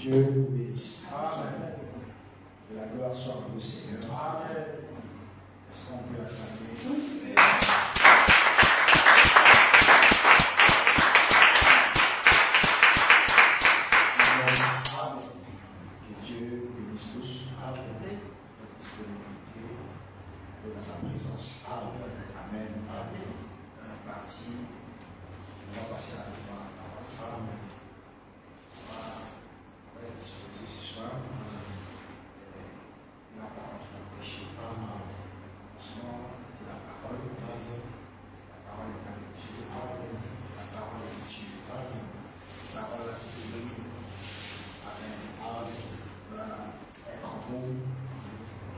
Dieu nous bénisse. Amen. Que la gloire soit à vous, Seigneur. Amen. Est-ce qu'on peut acclamer? Que Dieu bénisse tous. Amen. Votre disponibilité et dans sa présence. Amen. Amen. Parti. On va passer à la parole. Amen. On va disposer ce soir. La parole soit prêchée. La parole est avec Dieu. La parole est Dieu. La parole est c'est de nous. Amen. Va être en vous,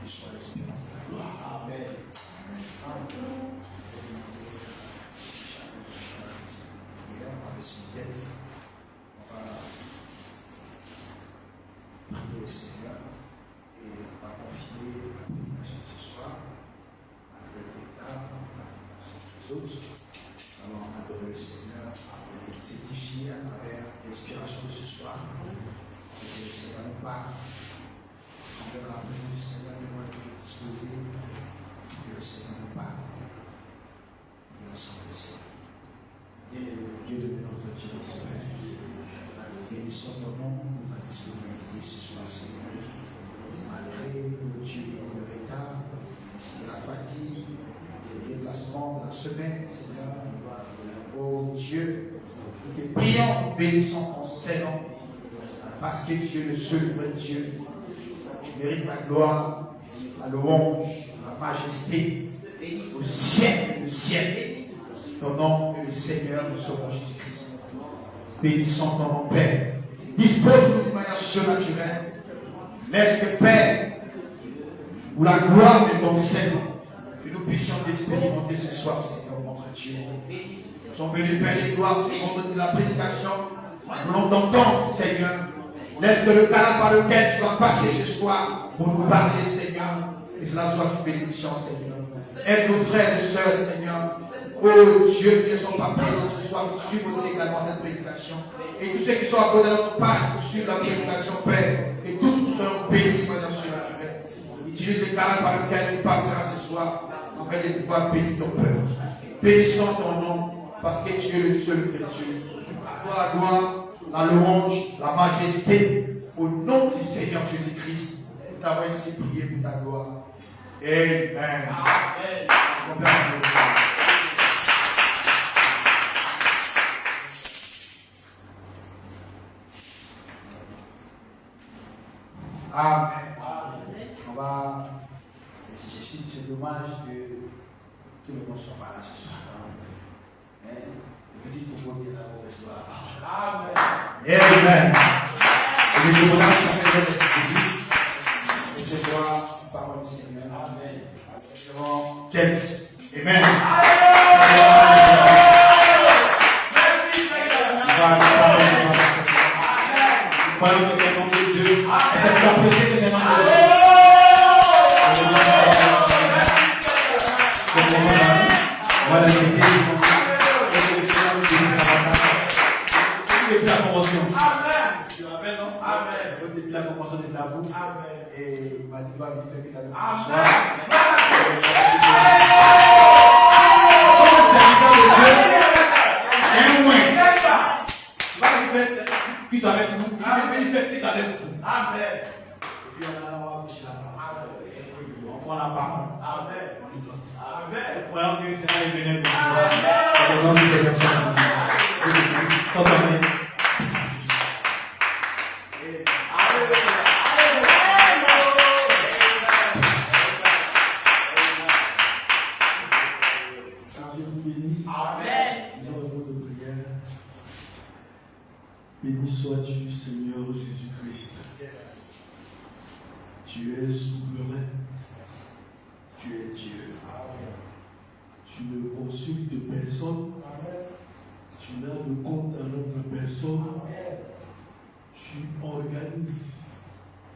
qu'il soit l'espérance de la gloire. Amen. Amen. On va baisser une tête. On va prier au Seigneur. Et on va confier la prédication de ce soir à l'État, la prédication des autres. Alors, on adorer le Seigneur, on va s'édifier à travers l'inspiration de ce soir. Et le Seigneur nous parle. On verra la présence du Seigneur, nous va toujours disposer. Et le Seigneur nous parle. Et ensemble, le Seigneur. Et le Dieu de notre Dieu, notre Père. Bénissons ton nom pour ta disponibilité ce soir, Seigneur. Malgré le Dieu de l'état, la fatigue, le déplacement de la semaine, Seigneur, oh Dieu, nous te prions, bénissons ton Seigneur, parce que tu es le seul vrai Dieu. Tu mérites la gloire, la louange, la majesté, au ciel, le ciel. Ton nom est le Seigneur, nous sauvons Jésus-Christ. Bénissons ton nom, Père. Dispose-nous de manière surnaturelle. Laisse que Père, où la gloire de ton Seigneur, que nous puissions l'expérimenter ce soir, Seigneur, notre Dieu. Nous sommes venus, Père des gloires, Seigneur, de la prédication. Nous voulons t'entendre, Seigneur. Laisse que le canal par lequel tu vas passer ce soir pour nous parler, Seigneur, que cela soit une bénédiction, Seigneur. Aide nos frères et sœurs, Seigneur. Oh Dieu, qui ne sont pas présents ce soir, nous suivons aussi également cette prédication. Et tous ceux qui sont à côté de notre page pour suivre la prédication, Père, et tous nous serons bénis de manière surnaturelle. Utilise le canal par lequel tu passeras ce soir, afin de pouvoir bénir ton peuple. Bénissons ton nom, parce que tu es le seul vrai Dieu. À toi la gloire, la louange, la majesté, au nom du Seigneur Jésus-Christ. Nous t'avons ainsi prié pour ta gloire. Amen. Amen. Amen. On va. C'est dommage que tout le monde soit pas là ce soir. Le petit tour est là pour rester là. Amen. Amen. Et le dommage, ça fait de recevoir la parole du Seigneur. Amen. Avec James. Amen. Depuis la convention des tabous, et il m'a dit qu'il va venir faire une tabou ce soir. Il va avec nous. Il fait avec vous. Amen. Et puis on a la voix chez la parole. On prend la parole. Amen. On lui donne. Amen. Croyons que le Seigneur est bénéfique. Amen. Béni sois-tu, Seigneur Jésus-Christ. Tu es souverain. Tu es Dieu. Tu ne consultes personne. Tu n'as de compte à notre personne. Tu organises.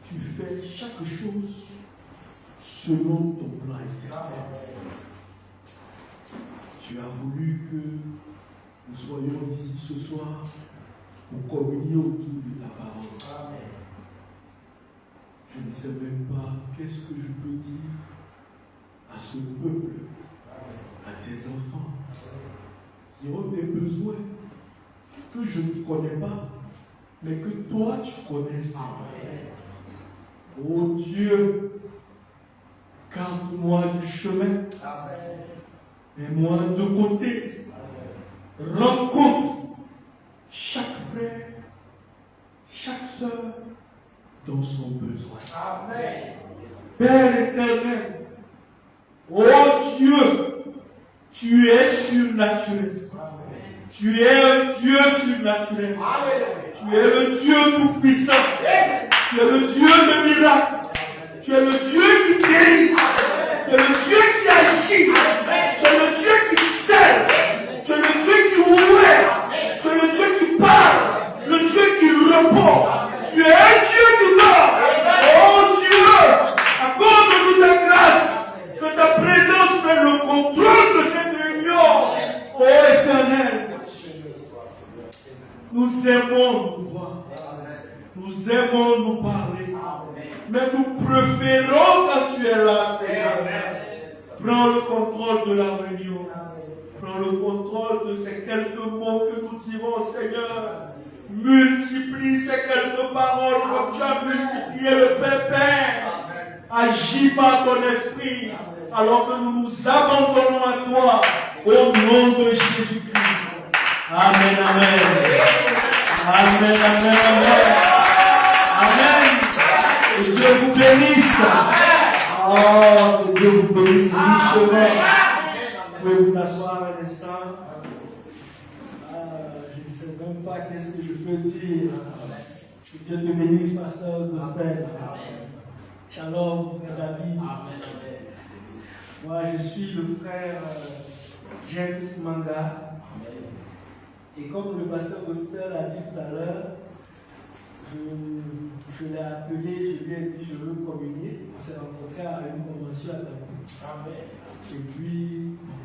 Tu fais chaque chose selon ton plan éternel. Tu as voulu que nous soyons ici ce soir pour communier autour de ta parole. Amen. Je ne sais même pas qu'est-ce que je peux dire à ce peuple, à tes enfants, qui ont des besoins que je ne connais pas, mais que toi tu connais. Oh Dieu, garde-moi du chemin, mets-moi de côté, rencontre chaque frère, chaque soeur dans son besoin. Amen. Père éternel, oh Dieu, tu es surnaturel. Tu es un Dieu surnaturel. Tu es le Dieu tout-puissant. Tu es le Dieu de miracles. Tu es le Dieu qui guérit. Tu es le Dieu qui agit. Tu es le Dieu qui sert. Tu es le Dieu qui ouvre. Tu es le Dieu qui parle. Le Dieu qui répond. Tu es un Dieu qui donne. Oh Dieu, accorde-nous ta grâce. Que ta présence prenne le contrôle de cette réunion. Oh Éternel, nous aimons nous voir. Nous aimons nous parler. Mais nous préférons quand tu es là, Seigneur. Prends le contrôle de la réunion. Prends le contrôle de ces quelques mots que nous dirons, Seigneur. Multiplie ces quelques paroles comme tu as multiplié le Père. Agis par ton esprit alors que nous nous abandonnons à toi au nom de Jésus-Christ. Amen, amen. Amen, amen, amen. Amen. Que Dieu vous bénisse. Oh, que Dieu vous bénisse richement. Vous pouvez vous asseoir un instant. Je ne sais même pas qu'est-ce que je peux dire. Que Dieu te bénisse, pasteur Gospel. Shalom, frère David. Moi, je suis le frère James Manga. Et comme le pasteur Gospel a dit tout à l'heure, je l'ai appelé, je lui ai dit je veux communier. On s'est rencontrés à une convention à Takou. Et puis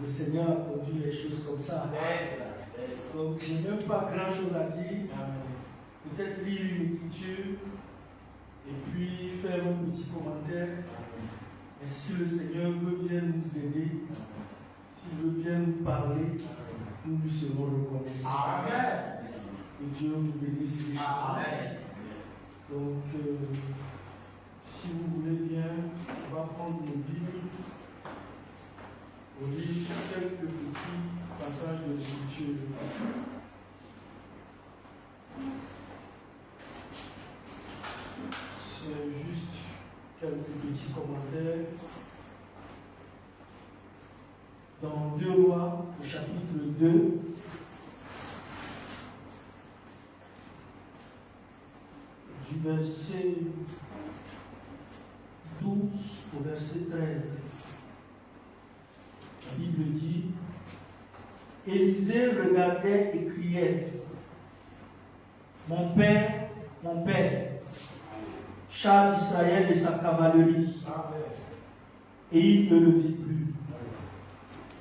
le Seigneur a conduit les choses comme ça. Donc je n'ai même pas grand chose à dire. Peut-être lire une écriture et puis faire un petit commentaire. Et si le Seigneur veut bien nous aider, s'il veut bien nous parler, nous lui serons reconnaissants. Amen. Que Dieu vous bénisse richement. Donc, si vous voulez bien, on va prendre nos Bibles pour lire quelques petits passages de l'Écriture. C'est juste quelques petits commentaires. Dans 2 Rois, au chapitre 2, du verset 12 au verset 13. La Bible dit, Élisée regardait et criait, mon père, char d'Israël et sa cavalerie. Et il ne le vit plus.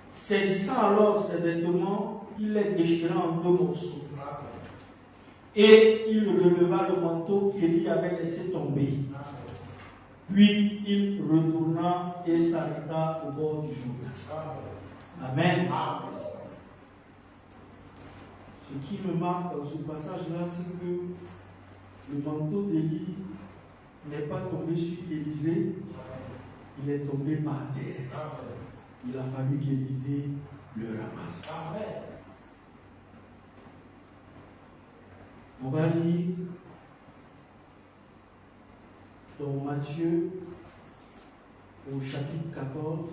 Saisissant alors ses vêtements, il les déchira en 2 morceaux. Et il releva le manteau qu'Élie avait laissé tomber. Puis il retourna et s'arrêta au bord du Jourdain. Amen. Ce qui me marque dans ce passage-là, c'est que le manteau d'Élie n'est pas tombé sur Élisée, il est tombé par terre. Il a fallu qu'Élisée le ramasse. On va lire dans Matthieu au chapitre 14.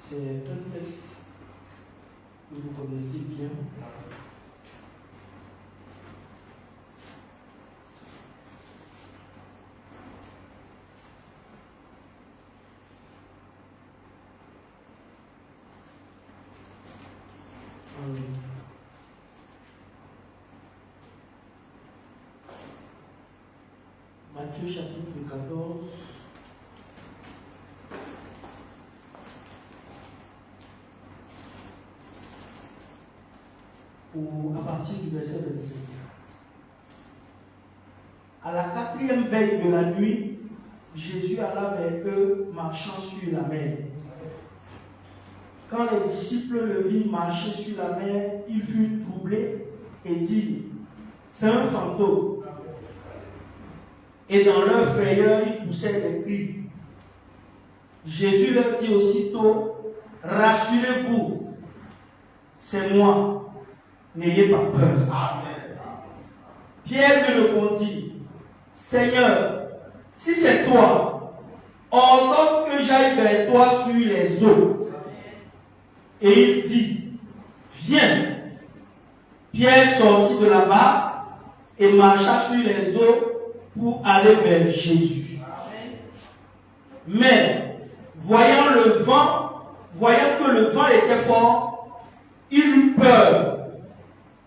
C'est un texte que vous connaissez bien. Matthieu chapitre 14. à partir du verset 25. À la 4e veille de la nuit, Jésus alla vers eux marchant sur la mer. Quand les disciples le virent marcher sur la mer, ils furent troublés et dirent, c'est un fantôme. Et dans leur frayeur, ils poussèrent des cris. Jésus leur dit aussitôt, rassurez-vous, c'est moi, n'ayez pas peur. Amen. Pierre lui répondit, Seigneur, si c'est toi, ordonne que j'aille vers toi sur les eaux. Et il dit, viens. Pierre sortit de là-bas et marcha sur les eaux pour aller vers Jésus. Mais, voyant que le vent était fort, il eut peur.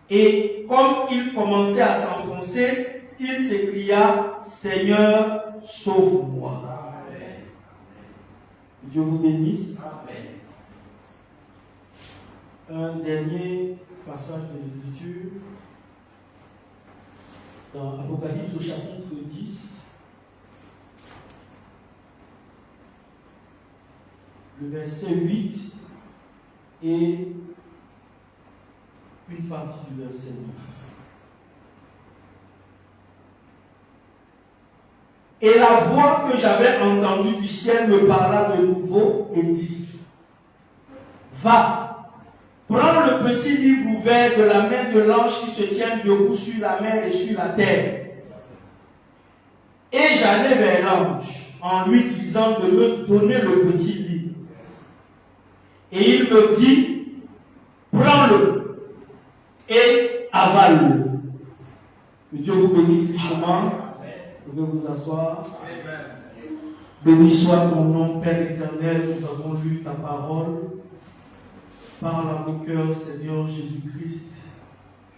Et comme il commençait à s'enfoncer, il s'écria, Seigneur, sauve-moi. Dieu vous bénisse. Amen. Un dernier passage de l'écriture dans Apocalypse au chapitre 10. Le verset 8 et une partie du verset 9. Et la voix que j'avais entendue du ciel me parla de nouveau et dit, va, prends le petit livre ouvert de la main de l'ange qui se tient debout sur la mer et sur la terre. Et j'allai vers l'ange en lui disant de me donner le petit livre. Et il me dit, prends-le et avale-le. Que Dieu vous bénisse richement. Vous pouvez vous asseoir. Béni soit ton nom, Père éternel. Nous avons lu ta parole. Parle à nos cœurs, Seigneur Jésus-Christ.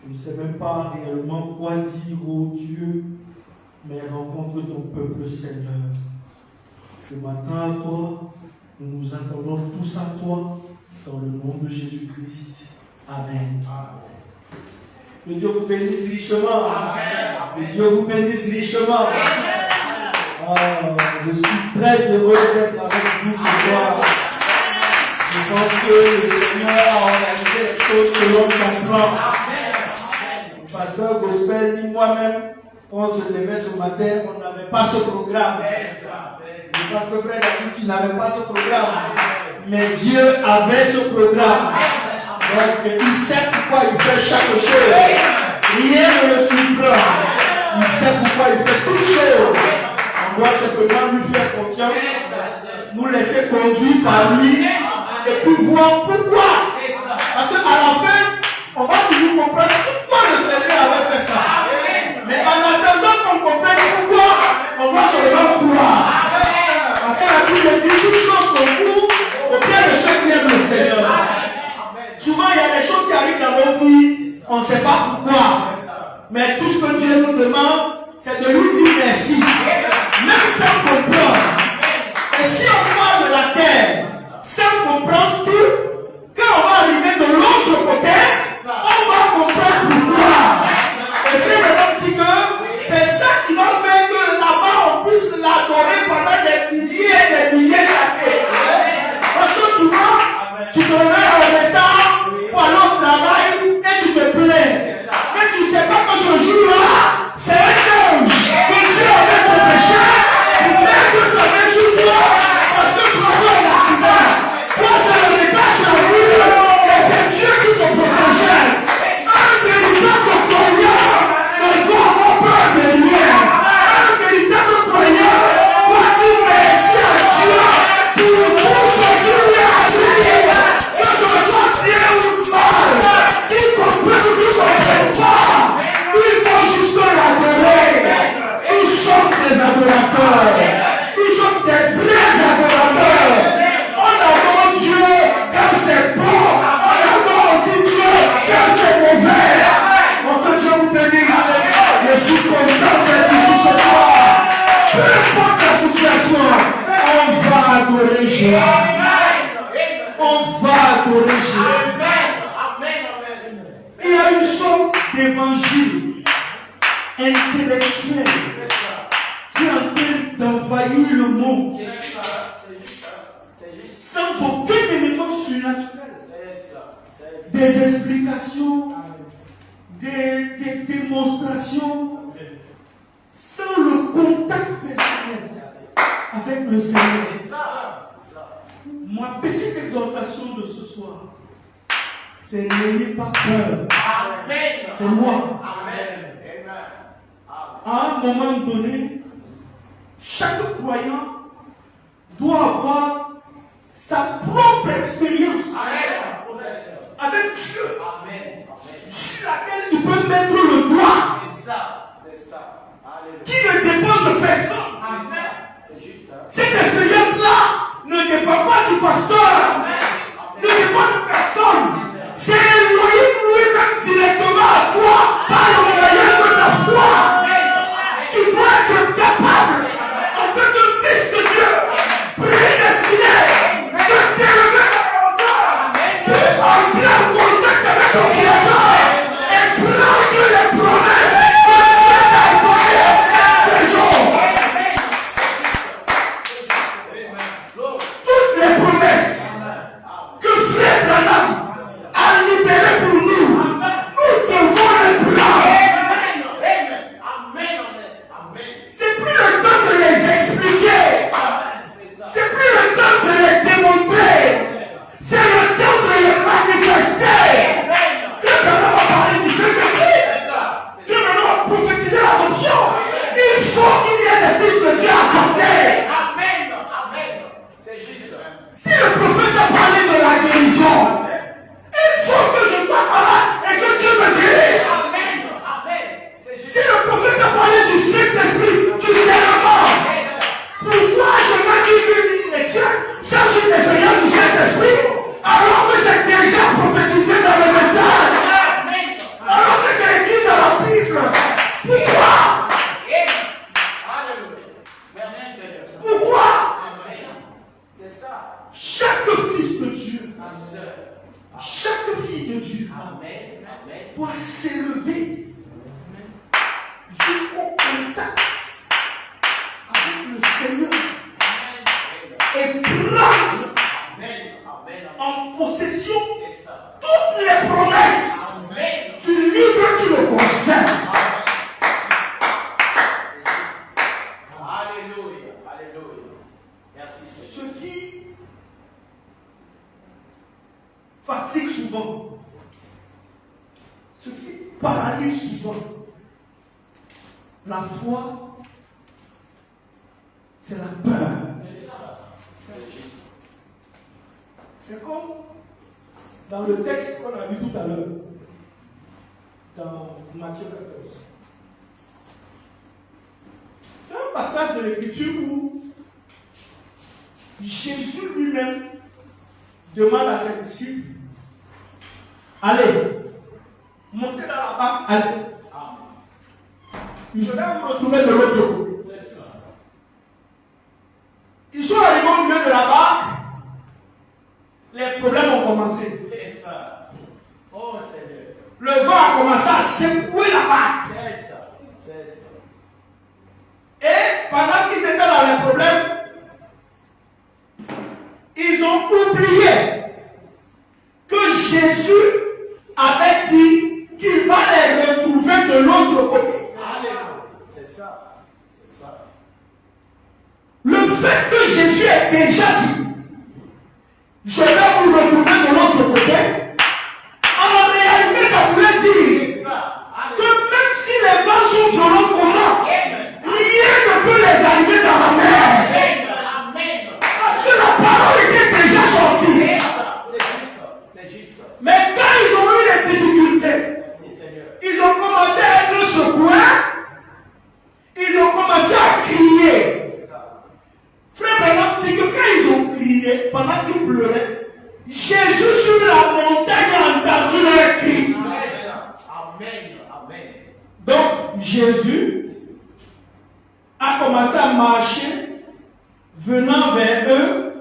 Je ne sais même pas réellement quoi dire, ô Dieu, mais rencontre ton peuple, Seigneur. Je m'attends à toi. Nous nous attendons tous à toi. Dans le nom de Jésus-Christ. Amen. Que Dieu vous bénisse richement. Amen. Que Dieu vous bénisse richement. Amen. Je suis très heureux d'être avec vous ce soir. Je pense que le Seigneur a organisé les choses selon son plan. Le pasteur Gospel ni moi-même, quand on se levait ce matin, on n'avait pas ce programme. Le pasteur Frère a dit, tu n'avais pas ce programme. Mais Dieu avait ce programme. Donc il sait pourquoi il fait chaque chose. Rien ne le surprend. Il sait pourquoi il fait toutes choses. On doit simplement lui faire confiance, nous laisser conduire par lui et puis voir pourquoi. Parce qu'à la fin, on va toujours comprendre pourquoi le Seigneur avait fait ça. Mais en attendant qu'on comprenne pourquoi, on doit seulement croire. Parce que la Bible dit toutes choses concourent au bien de ceux qui aiment le Seigneur. Souvent, il y a des choses qui arrivent dans nos vies, on ne sait pas pourquoi. Mais tout ce que Dieu nous demande, c'est de lui dire merci. Même sans comprendre. Et si on parle de la terre, sans comprendre tout, quand on va arriver de l'autre côté, on va comprendre pourquoi. Et frère dit que c'est ça qui va faire que là-bas on puisse l'adorer pendant des milliers et des milliers d'années. Parce que souvent, tu te réveilles en retard pour aller au travail et tu te plains. Mais tu ne sais pas que ce jour-là, c'est un ange que Dieu avait protégé pour mettre sa main sur toi. Parce que tu vas avoir un accident. Toi, c'est le sorte d'évangile intellectuel qui est en train d'envahir le monde sans aucun élément surnaturel. Des explications, des démonstrations, sans le contact personnel avec le Seigneur. Ma petite exhortation de ce soir, c'est n'ayez pas peur. C'est moi. À un moment donné, chaque croyant doit avoir sa propre expérience avec Dieu, sur laquelle il peut mettre le doigt, qui ne dépend de personne. Cette expérience-là ne dépend pas du pasteur, ne dépend de personne. C'est Elohim lui-même directement à toi, par le moyen de ta foi. Tu dois être capable, en tant que fils de Dieu, prédestiné, de t'élever pour entrer en contact avec ton Créateur et prendre les promesses que Dieu t'a données ces jours. Toutes les promesses que Frère Branham a libérées pour nous, nous devons les prendre. C'est plus le temps de les expliquer. C'est plus le temps de les démontrer. C'est le temps de les manifester. Dieu va parler du Saint-Esprit. Dieu va prophétiser l'adoption. Il faut qu'il y ait des fils de Dieu à porter. Si le prophète a parlé de la guérison, il faut que je sois malade et que Dieu me guérisse. Si le prophète a parlé du Saint-Esprit, du serment, pourquoi je me dis qu'une chrétien cherche une expérience du Saint-Esprit alors que c'est déjà prophétisé dans le message, alors que c'est écrit dans la Bible? Pourquoi? Pourquoi? Chaque fils de Dieu, chaque fille de Dieu doit s'élever jusqu'au contact avec le Seigneur et prendre en possession toutes les promesses du livre qui le concerne. Ce qui fatigue souvent, ce qui paralyse souvent la foi, c'est la peur. C'est comme dans le texte qu'on a vu tout à l'heure, dans Matthieu 14. C'est un passage de l'Écriture où Jésus lui-même demande à ses disciples, allez, montez dans la barque, allez. Je vais vous retrouver de l'autre côté. Ils sont arrivés au milieu de la barque, les problèmes ont commencé. Le vent a commencé à secouer la barque. Et pendant qu'ils étaient dans les problèmes, ils ont oublié que Jésus avait dit qu'il va les retrouver de l'autre côté. Le fait que Jésus ait déjà dit, je vais vous retrouver de l'autre côté, en réalité, ça voulait dire que même si les vents sont violents comment, rien ne peut les arriver dans la mer. Parce que la parole était déjà sortie. Mais quand ils ont eu des difficultés, ils ont commencé à être secoués, ils ont commencé à crier. Frère Branham dit que quand ils ont crié, pendant qu'ils pleuraient, Jésus sur la montagne a entendu leur cri. Donc Jésus a commencé à marcher, venant vers eux,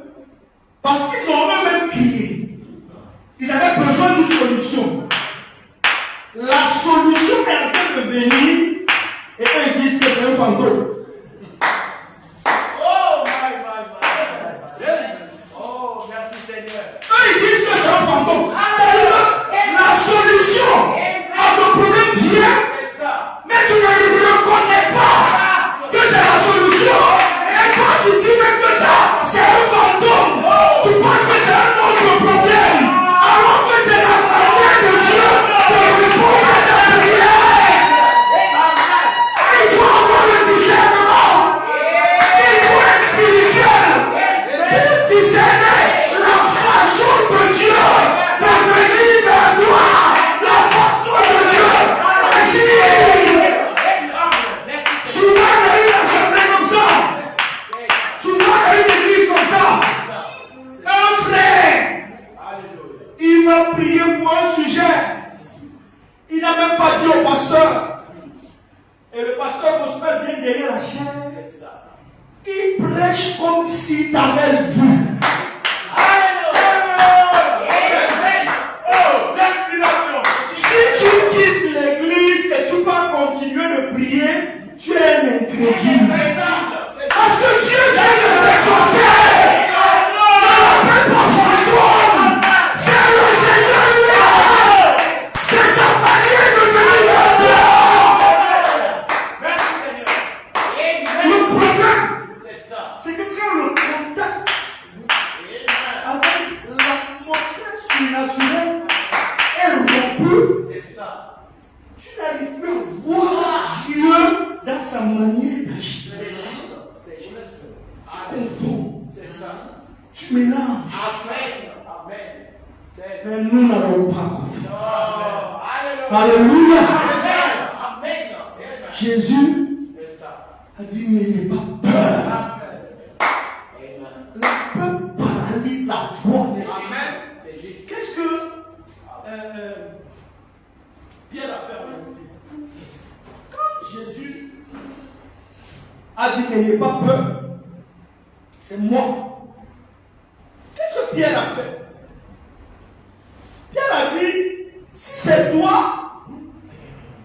parce qu'ils ont eux-mêmes crié. Ils avaient besoin d'une solution. La solution est en train de venir et eux ils disent que c'est un fantôme. Oh, oh, merci Seigneur. Eux ils disent que c'est un fantôme. La solution à ton problème vient, C'est ça. mais tu ne reconnais pas que c'est la solution. Et quand tu dis même que ça, c'est un fantôme, tu penses que c'est un autre problème, alors que c'est la manière de Dieu de répondre à ta prière. Il faut avoir le discernement. Il faut être spirituel pour discerner la façon de Dieu de venir vers toi. La façon de Dieu d'agir. Souvent, il y a une assemblée comme ça. Souvent, il y a une église comme ça. Un frère, il m'a prié pour un sujet. Il n'a même pas dit au pasteur. Et le pasteur Prosper vient derrière la chaise. Il prêche comme s'il t'avait vu. Si tu quittes l'église et tu vas continuer de prier, tu es un incrédule. Parce que Dieu vient de t'exaucer. Ne l'appelle pas fantôme. C'est le Seigneur là. C'est sa manière de venir vers toi. Merci Seigneur. Le problème, C'est ça. c'est que quand le contact avec l'atmosphère surnaturelle est rompu, C'est ça. tu n'arrives plus à voir Dieu dans sa manière d'agir. C'est juste. Tu confonds, C'est ça. tu mélanges. Amen. Amen. C'est ça. Mais nous n'avons pas confiance. Oh, alléluia. Alléluia. Amen. Amen. Jésus C'est ça. a dit n'ayez pas peur. Amen. La peur paralyse la foi. Amen. C'est juste. Qu'est-ce que Pierre a fait en réalité? Quand Jésus a dit n'ayez pas peur, c'est moi. Qu'est-ce que Pierre a fait? Pierre a dit si c'est toi,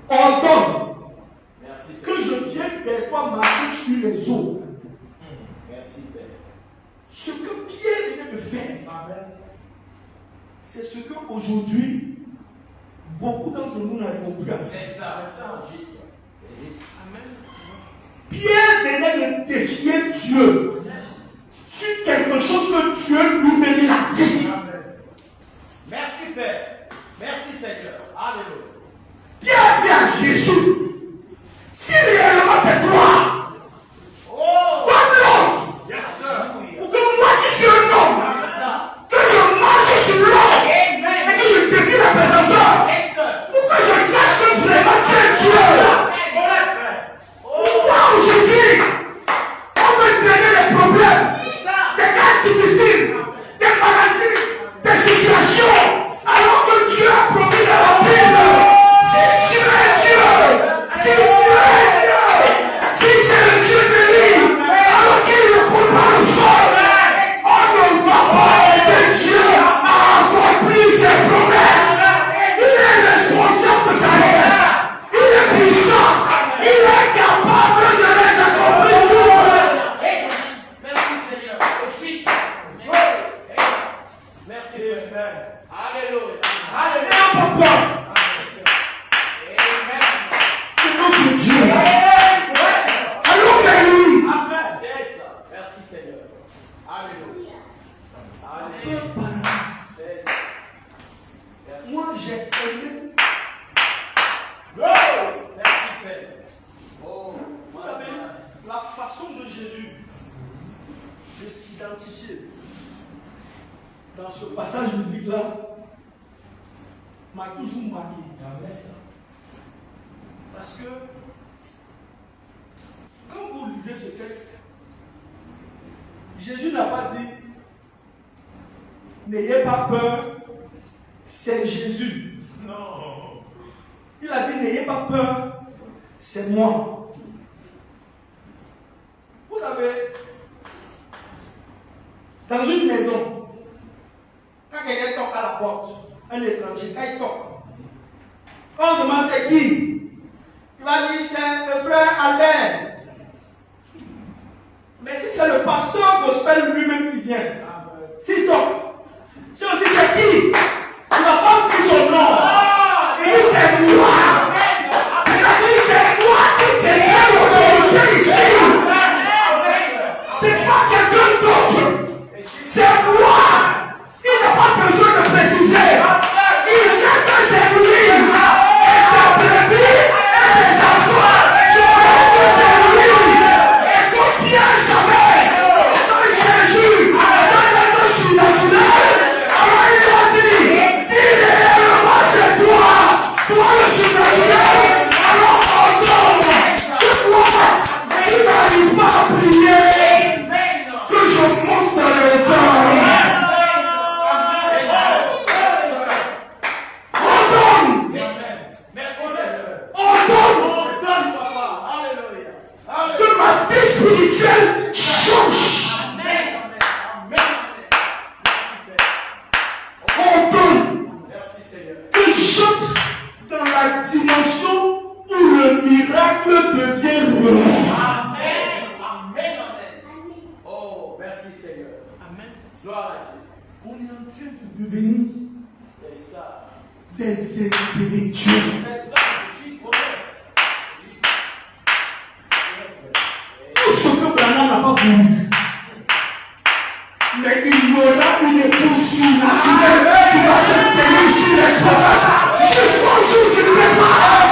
ordonne Merci que Seigneur. je vienne vers toi marcher sur les eaux. Merci Père. Ce que Pierre venait de faire, c'est ce qu'aujourd'hui, beaucoup d'entre nous n'arrivons plus à faire. C'est ça. C'est juste. C'est juste. Pierre venait de défier Dieu sur quelque chose que Dieu lui-même il a dit. Merci Père. Merci Seigneur. Alléluia. Pierre a dit à Jésus, si réellement c'est toi, Oh. donne l'ordre Yes sir. pour que moi qui suis un homme, C'est ça. que je marche sur l'eau et Amen. que je défie la présenteur, Yes sir. pour que je sache que vraiment tu es Dieu. Correct Père. Oh. Pourquoi aujourd'hui, on veut traiter les problèmes, C'est ça. des cas difficiles, des maladies, des situations, alors que Dieu a promis dans la Bible, si Dieu est Dieu, si Dieu est Dieu, si c'est le Dieu de l'île, alors qu'il ne répond pas le sol, on ne va pas aider Dieu à accomplir ses promesses. Il est responsable de sa promesse. Il est puissant. Il est capable de les accomplir toutes. Merci Seigneur. C'est juste. Merci Père. Alléluia. Alléluia. N'ayons pas peur. Amen. C'est notre Dieu. Allons vers lui. Amen. C'est ça. Merci Seigneur. Alléluia. Alléluia. C'est ça. Merci. Moi, j'ai aimé. Oh, merci Père. Oh, Vous savez, la façon de Jésus de s'identifier dans ce passage biblique-là m'a toujours marqué. Parce que quand vous lisez ce texte, Jésus n'a pas dit n'ayez pas peur, c'est Jésus. non. Il a dit n'ayez pas peur, c'est moi. Vous savez, dans une maison, quand quelqu'un toque à la porte, un étranger, quand il toque, On demande c'est qui? Il va dire c'est le frère Albert. Mais si c'est le pasteur gospel lui-même qui vient, si donc, si on dit c'est qui, il ne va pas dire son nom. Il dit c'est moi. Il a dit c'est moi qui détiens l'autorité ici. C'est pas quelqu'un d'autre. C'est moi. Il n'a pas besoin de préciser. Il sait que c'est lui. Et ses brebis et ses enfants sauront que c'est lui. Et quand Pierre savait, dans Jésus, dans notre surnaturel, alors il a dit, si réellement c'est toi le surnaturel, alors ordonne que moi, qui n'arrive pas à prier, que je monte dans le temps. Que ma vie spirituelle change. On donne que j'entre dans la dimension où le miracle devient réel. Oh, merci Seigneur. Amen. Gloire à Dieu. On est en train de devenir C'est ça. des intellectuels. C'est ça. Juste pour Tout ce que Branham n'a pas voulu. Mais il y aura une épouse surnaturelle qui va se tenir sur les prophètes jusqu'au jour du départ.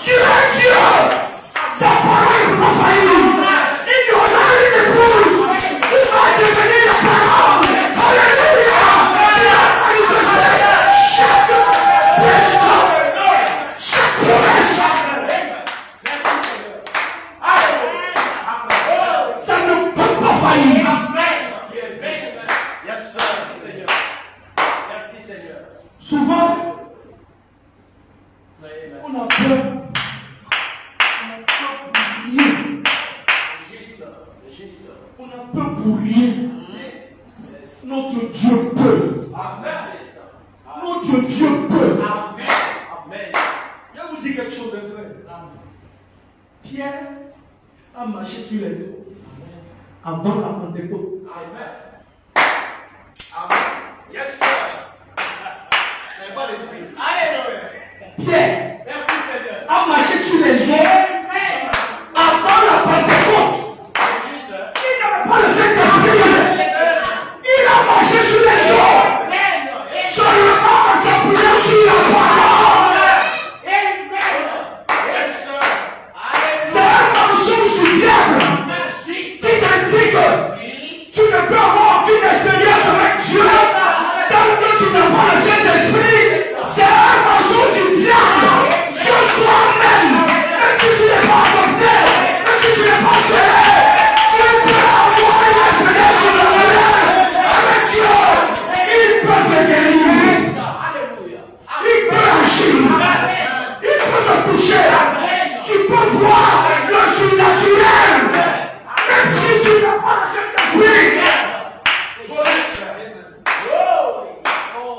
Dieu est Dieu. Sa parole ne va pas faillir. Il y aura une épouse qui va devenir la parole. Alléluia. Qui a manifesté chaque promesse. Chaque promesse. Ça ne peut pas faillir. Yes, sir, Seigneur. Merci, Seigneur. Souvent, Amen. on a peur. On a peur pour rien. C'est juste. On a peur pour rien. Yes. Notre Dieu peut. Amen. C'est ça. Notre Dieu peut. Amen. Amen. Je vais vous dire quelque chose, mes frères. Pierre a marché sur les eaux avant la Pentecôte. Amen. Amen. Yes, sir. C'est pas l'esprit. Alléluia. Pierre Merci, Seigneur. a marché sur les eaux avant la Pentecôte. C'est juste. Il n'avait pas le Saint-Esprit. Il a marché sur les eaux seulement en s'appuyant sur la parole. Yes, sir. C'est un mensonge du diable qui te dit que tu ne peux avoir aucune expérience avec Dieu tant que tu n'as pas le Saint-Esprit. C'est un mensonge du diable. Ce soir même si tu n'es pas adopté, même si tu n'es pas serré, tu peux avoir une expérience surnaturelle avec Dieu. Il peut te guérir. Alléluia. Il peut agir. Il peut te toucher. Tu peux voir le surnaturel. Même si tu n'as pas le Saint-Esprit.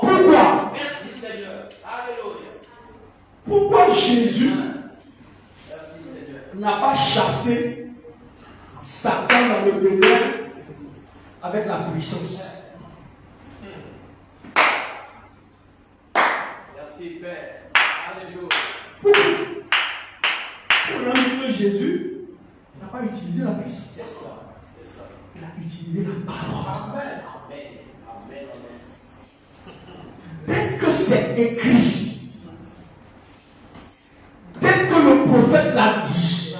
Pourquoi? Merci, Seigneur. Alléluia. Pourquoi Jésus Merci, Seigneur. n'a pas chassé Satan dans le désert avec la puissance? Merci, Père. Alléluia. Pourquoi? On a dit que Jésus n'a pas utilisé la puissance. C'est ça. C'est ça. Il a utilisé la parole. Amen. Amen. Amen. Amen. Dès que c'est écrit, dès que le prophète l'a dit,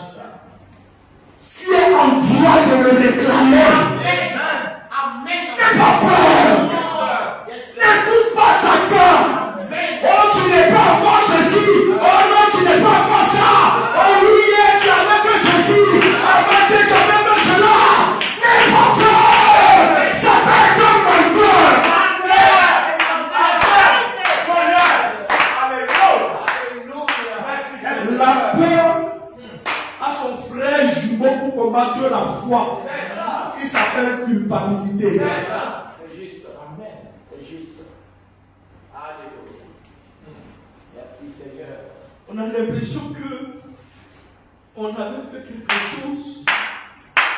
tu es en droit de le réclamer. N'aie pas peur. N'écoute pas Satan. Oh, tu n'es pas encore ceci. Oh non, tu n'es pas encore ça. Oh oui, tu avais que ceci. Oh ben, tu avais que cela. N'aie pas peur. Satan est un menteur. La peur a son frère jumeau pour combattre la foi. Il s'appelle culpabilité. C'est juste. Amen. C'est juste. Alléluia. Yes. Merci Seigneur. On a l'impression que on avait fait quelque chose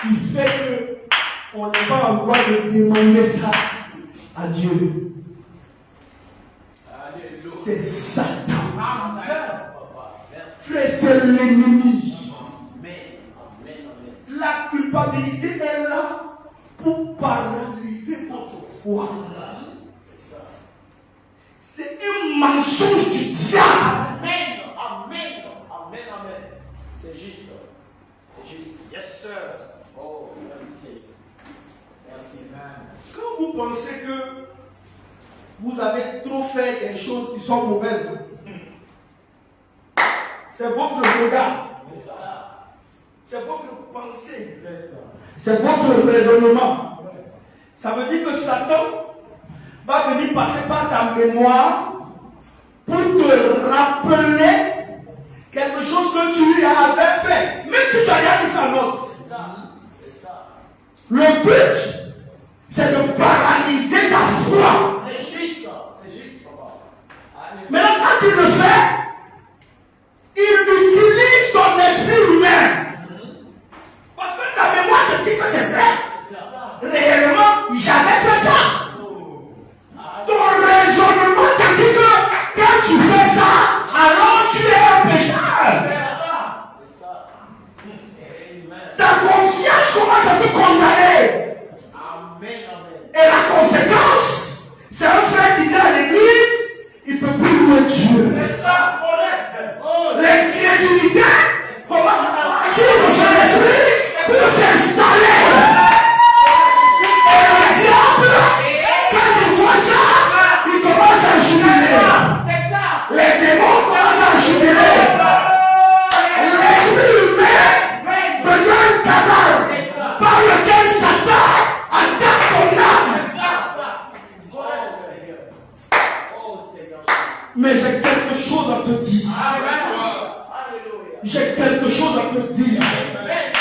qui fait que on n'est pas en droit de demander ça à Dieu. Alléluia. C'est Satan. Amen, papa. Merci. Frère, c'est l'ennemi. Amen. Amen. Amen. La culpabilité est là pour paralyser votre foi. C'est ça. C'est un mensonge du diable. Amen. Amen. Amen. Amen. C'est juste. C'est juste. Yes, sir. Oh, merci Seigneur. Merci. Amen. Quand vous pensez que vous avez trop fait des choses qui sont mauvaises, c'est votre regard, C'est ça. c'est votre pensée, c'est votre raisonnement. Ça veut dire que Satan va venir passer par ta mémoire pour te rappeler quelque chose que tu avais fait, même si tu as rien mis sa note. C'est ça. C'est ça. Le but, c'est de paralyser ta foi. C'est juste. C'est juste, papa. Alléluia. Maintenant, quand il le fait, il utilise ton esprit humain. Parce que ta mémoire te dit que c'est vrai. C'est ça. Réellement, jamais fait ça. Oh. Ton raisonnement te dit que quand tu fais ça, alors tu es un pécheur. C'est ça. Amen. Ta conscience commence à te condamner. Amen. Amen. Et la conséquence, c'est un frère qui vient à l'église, il ne peut plus louer Dieu. C'est ça. Correct. Oh. L'incrédulité commence à partir de son esprit pour s'installer. Et le diable, quand il voit ça, il commence à jubiler. C'est ça. Les démons commencent à jubiler. L'esprit humain devient un canal par lequel Satan attaque ton âme. Oh Seigneur. Oh Seigneur. Mais j'ai quelque chose à te dire. Alléluia. J'ai quelque chose à te dire. Amen.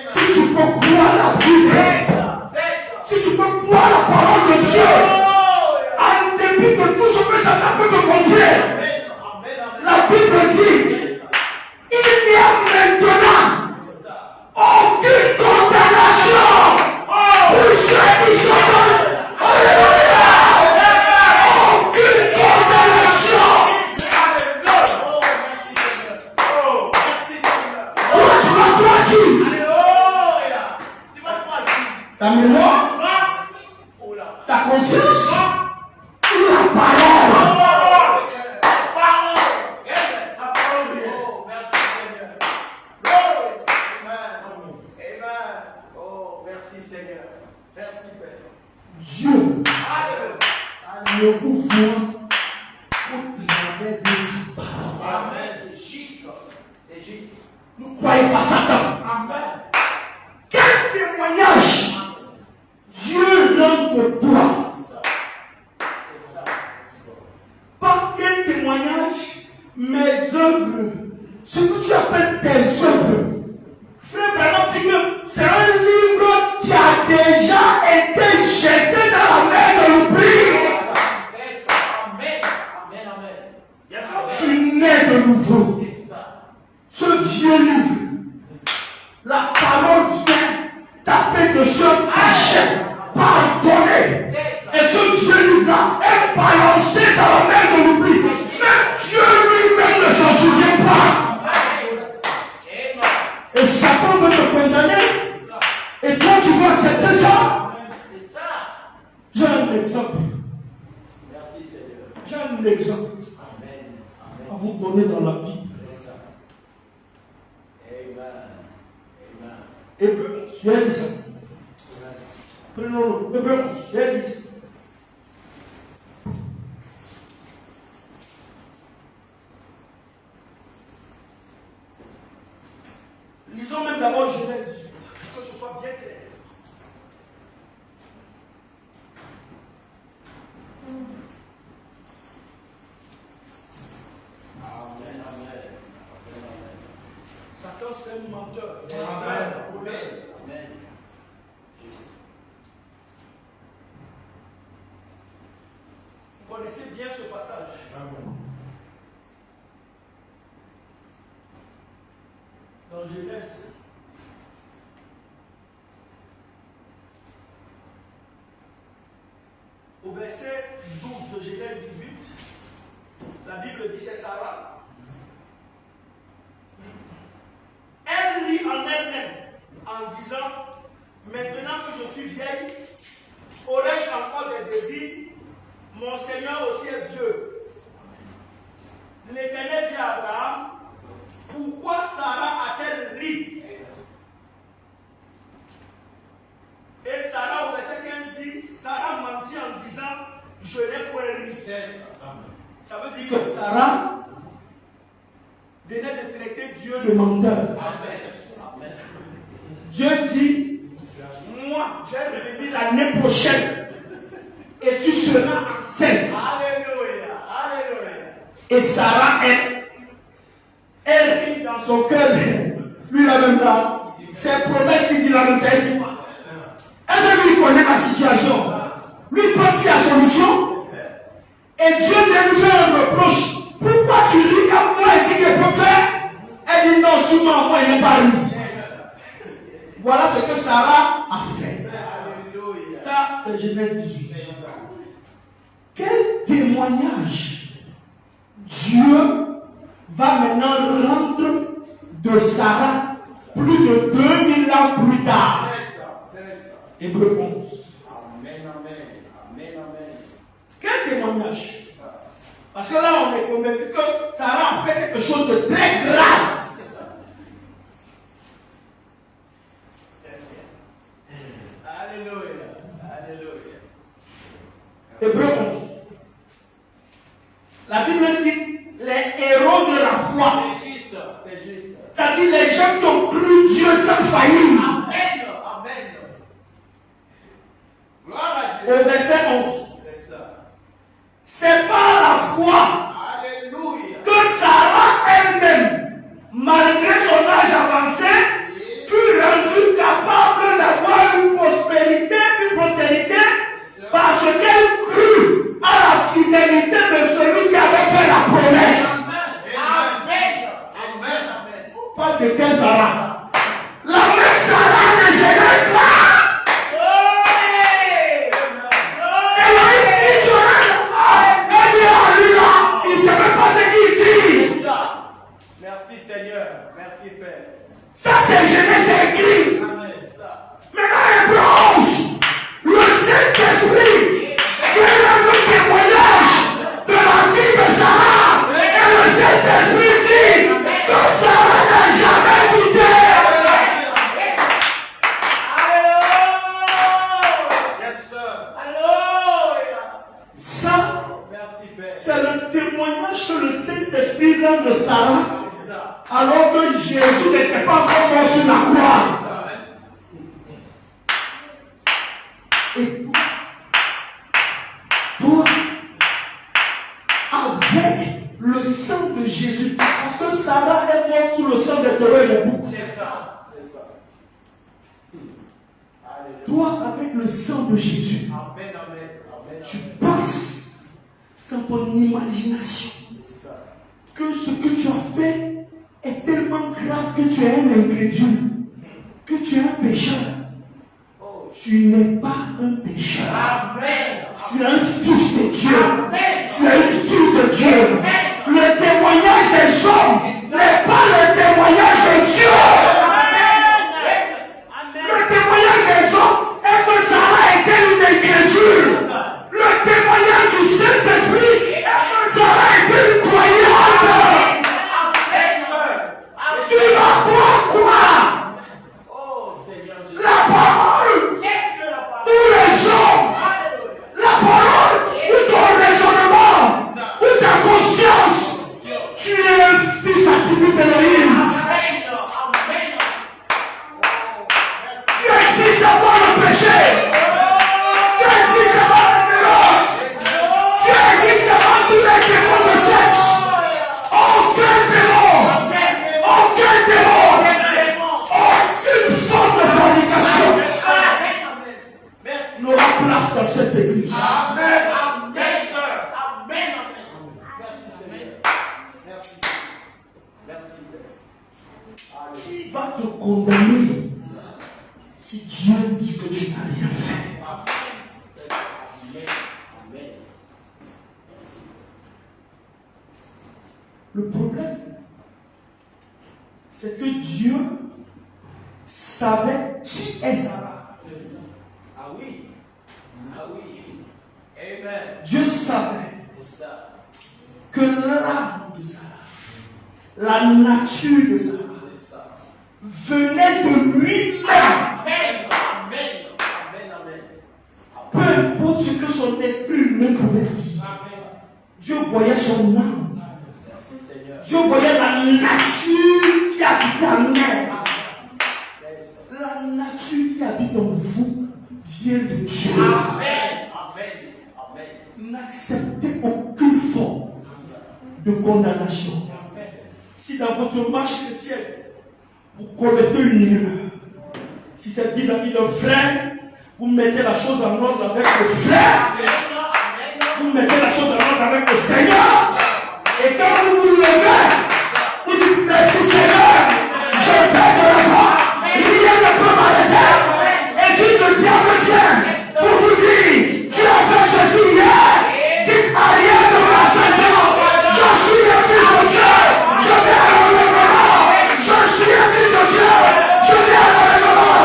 Si tu peux croire la Bible, C'est ça. C'est ça. si tu peux croire la parole de Dieu, Oh. en dépit de tout ce que Satan peut te montrer, Amen. Amen. Amen. la Bible dit, C'est ça. il n'y a maintenant C'est ça. aucune condamnation pour ceux qui sont dans... Alléluia! Aucune condamnation! Oh, merci Seigneur. Oh, merci Seigneur. Toi, tu vas croire qui? Alléluia. Tu vas croire qui? Ta mémoire, Oh là. ta conscience, ou la parole? Oh, merci Seigneur. Glory. Amen. Amen. Oh, merci Seigneur. Merci Père. Dieu Alléluia. ne vous voit qu'au travers de sa parole. Amen. C'est juste. C'est juste. Ne croyez pas Satan. Amen. Quel témoignage Dieu rend de toi? C'est ça. Pas quel témoignage, mes œuvres. Ce que tu appelles tes œuvres. Frère Branham dit que c'est un livre qui a déjà été jeté dans la mer de l'oubli. C'est ça. Amen. Amen. Amen. Yes. Tu nais de nouveau. C'est ça. Ce vieux livre, la parole vient taper dessus un cachet, pardonner. C'est ça. Et ce vieux livre-là est balancé dans la mer de l'oubli. Même Dieu lui-même ne s'en souvient pas. Amen. Et Satan veut te condamner. Et toi, tu veux accepter ça? C'est ça. J'ai un exemple. Merci Seigneur. J'ai un exemple Amen. à Amen. vous donner dans la Bible. C'est ça. Amen. Amen. Hébreu 11, j'ai dit ça. Amen. Prenons-le. Hébreu 11, j'ai dit ça. Lisons même d'abord Genèse 18, que ce soit bien clair. Amen. Amen. Amen. Satan, c'est un menteur. C'est ça. Amen. Amen. Juste. Vous connaissez bien ce passage. dans Genèse, au verset 12 de Genèse 18, la Bible dit c'est Sarah. Elle rit en elle-même en disant, maintenant que je suis vieille, aurais-je encore des désirs? Mon Seigneur aussi est Dieu. L'Éternel dit à Abraham, pourquoi Sarah a-t-elle ri? Et Sarah au verset 15 dit, Sarah mentit en disant, je n'ai point ri. Ça veut dire que Sarah venait de traiter Dieu de menteur. Amen. Dieu dit, moi, je vais revenir l'année prochaine et tu seras enceinte. Alléluia. Alléluia. Et Sarah, elle rit dans son cœur. Lui, la même là, c'est promesse qu'il dit la même chose. Est-ce que lui connaît ma situation? Lui pense qu'il y a solution. Et Dieu vient lui faire un reproche. Pourquoi tu ris comme moi et dis qu'il peut faire? Elle dit non, tu mens, moi il n'est pas ri. Voilà ce que Sarah a fait. Ça, c'est Genèse 18. Quel témoignage Dieu va maintenant rendre de Sarah plus de 2000 ans plus tard. Hébreux 11. Amen, amen, amen, amen. Quel témoignage? Parce que là, on est convaincu que Sarah a fait quelque chose de très grave. Alléluia, alléluia. Hébreux 11. La Bible cite les héros de la foi. C'est juste, c'est juste. C'est-à-dire les gens qui ont cru Dieu sans faillir. Amen, amen. Gloire à Dieu. Au verset 11. C'est ça. C'est par la foi Alléluia. que Sarah elle-même, malgré son âge avancé, fut rendue capable d'avoir une prospérité, une postérité, parce qu'elle crut à la fidélité de celui qui avait fait la promesse. Amen, amen, amen. On parle de quelle Sarah? La même Sarah de Genèse là. Elle a une petite soirée. Elle dit à lui là, il ne sait même pas ce qu'il dit. C'est ça. Merci Seigneur, merci Père. Ça c'est Genèse écrit. Amen, c'est ça. Maintenant, Hébreux 11, le Saint-Esprit qui est le témoignage de la vie de Sarah. Et le Saint-Esprit dit que Sarah n'a jamais douté. Yes, sir. Alléluia. Ça, Merci Père. c'est le témoignage que le Saint-Esprit donne de Sarah C'est ça. alors que Jésus n'était pas encore mort sur la croix. Et toi, avec le sang de Jésus, parce que Sarah est morte sous le sang des taureaux et des boucs. C'est ça. C'est ça. Alléluia. Toi, avec le sang de Jésus, Amen, amen, amen. tu passes dans ton imagination C'est ça. que ce que tu as fait est tellement grave que tu es un incrédule, que tu es un pécheur. Oh. Tu n'es pas un pécheur. Amen. Tu es un fils de Dieu. Amen. Tu es une fille de Dieu. Le témoignage des hommes n'est pas le témoignage de Dieu. Le témoignage des hommes est que Sarah était une incrédule. Le témoignage du Saint-Esprit est que Sarah était une croyante. Yes, sir. Tu vas croire. Oh, Seigneur Jésus. La parole Qu'est-ce que la parole? ou les hommes. Alléluia. La parole ou ton raisonnement ou ta conscience. Tu es un fils Qui va te condamner si Dieu dit que tu n'as rien fait? Amen. Amen. Merci. Le problème, c'est que Dieu savait qui est Sarah. Ah oui. Ah oui. Amen. Dieu savait C'est ça. que l'âme de Sarah, la nature de Sarah, C'est ça. venait de lui-même. Amen. Amen. Amen. Amen. Peu importe ce que son esprit humain pouvait dire, Dieu voyait son âme. Merci Seigneur. Dieu voyait la nature qui habitait en elle. La nature qui habite en vous vient de Dieu. Amen. Amen. Amen. N'acceptez aucune forme de condamnation. Si dans votre marche chrétienne, vous commettez une erreur, si c'est vis-à-vis d'un frère, vous mettez la chose en ordre avec le frère, vous mettez la chose en ordre avec le Seigneur, et quand vous vous levez, vous dites merci Seigneur, je t'aide de la foi, rien ne peut m'arrêter. Et si le diable vient pour vous dire, tu as fait ceci hier, dites à rien de ma sentence, je suis un fils de Dieu, je vais à l'enlèvement, je suis un fils de Dieu, je vais à l'enlèvement,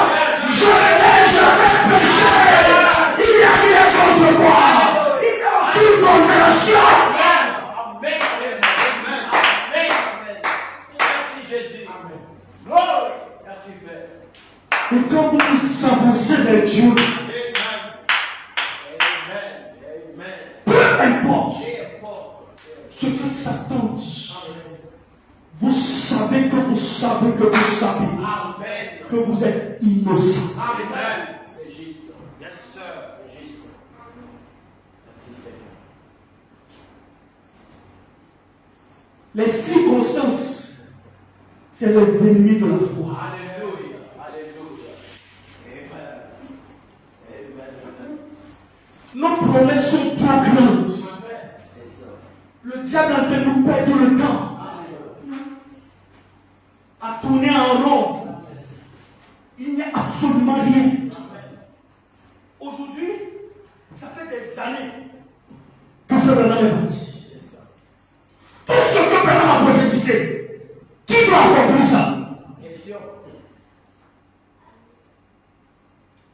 je n'ai jamais péché, il n'y a rien contre moi, il n'y a aucune condamnation. Amen. Amen. Amen. Merci Jésus. Amen. Gloire. Merci Père. Et quand vous vous avancez vers Dieu, Amen. Amen. Amen. peu importe Importe. ce que Satan dit, vous savez que vous savez que vous savez Amen. que vous êtes innocent. Amen. C'est juste. Yes, sir. C'est juste. Merci Seigneur. Les circonstances, c'est les ennemis de la foi. Alléluia. Alléluia. Amen. Amen. Amen. Nos promesses sont trop grandes. Amen. C'est ça. Le diable est en train de nous perdre le temps, à tourner en rond. Il n'y a absolument rien. Aujourd'hui, ça fait des années que Frère Branham est parti. C'est ça. Tout ce que Branham a prophétisé, qui doit accomplir ça? Question.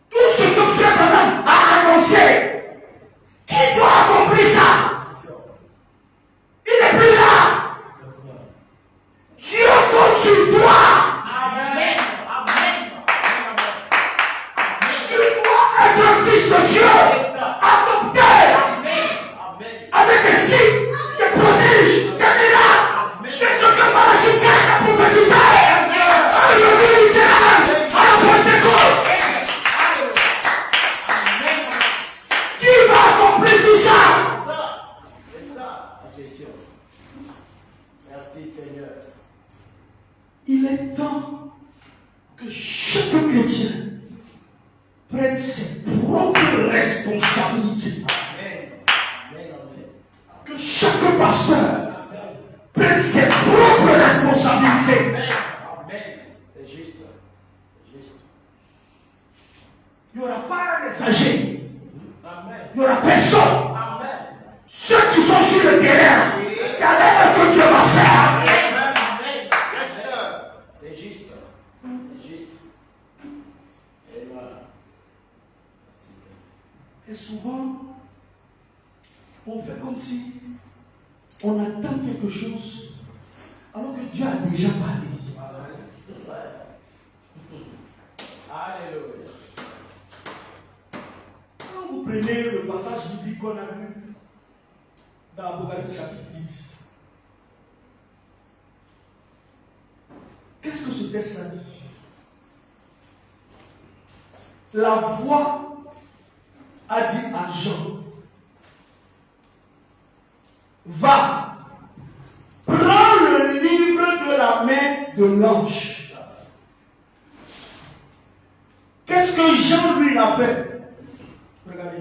Tout ce que Frère Branham a annoncé, qui doit accomplir ça? Il n'est plus là. Dieu compte sur toi. Amen. Amen. Tu dois être un fils de Dieu, adopté, Amen. avec des signes, des prodiges, des miracles. C'est ce que Malachi 4 a prophétisé. Aujourd'hui, il est là, à la Pentecôte. Qui va accomplir tout ça? C'est ça la question. Merci Seigneur. Il est temps que chaque chrétien prenne ses propres responsabilités. Amen. Amen. Amen. Que chaque pasteur prenne ses propres responsabilités. Amen. Amen. C'est juste. C'est juste. Il n'y aura pas un messager. Amen. Il n'y aura personne. Amen. Ceux qui sont sur le terrain, c'est avec eux que Dieu va faire. Amen. Amen. Yes, sir. C'est juste. C'est juste. Amen. Merci. Et souvent, on fait comme si on attend quelque chose alors que Dieu a déjà parlé. C'est vrai. Alléluia. Quand vous prenez le passage biblique qu'on a lu dans Apocalypse chapitre 10, qu'est-ce que ce texte-là dit? La voix a dit à Jean, va, prends le livre de la main de l'ange. Qu'est-ce que Jean lui a fait? Regardez.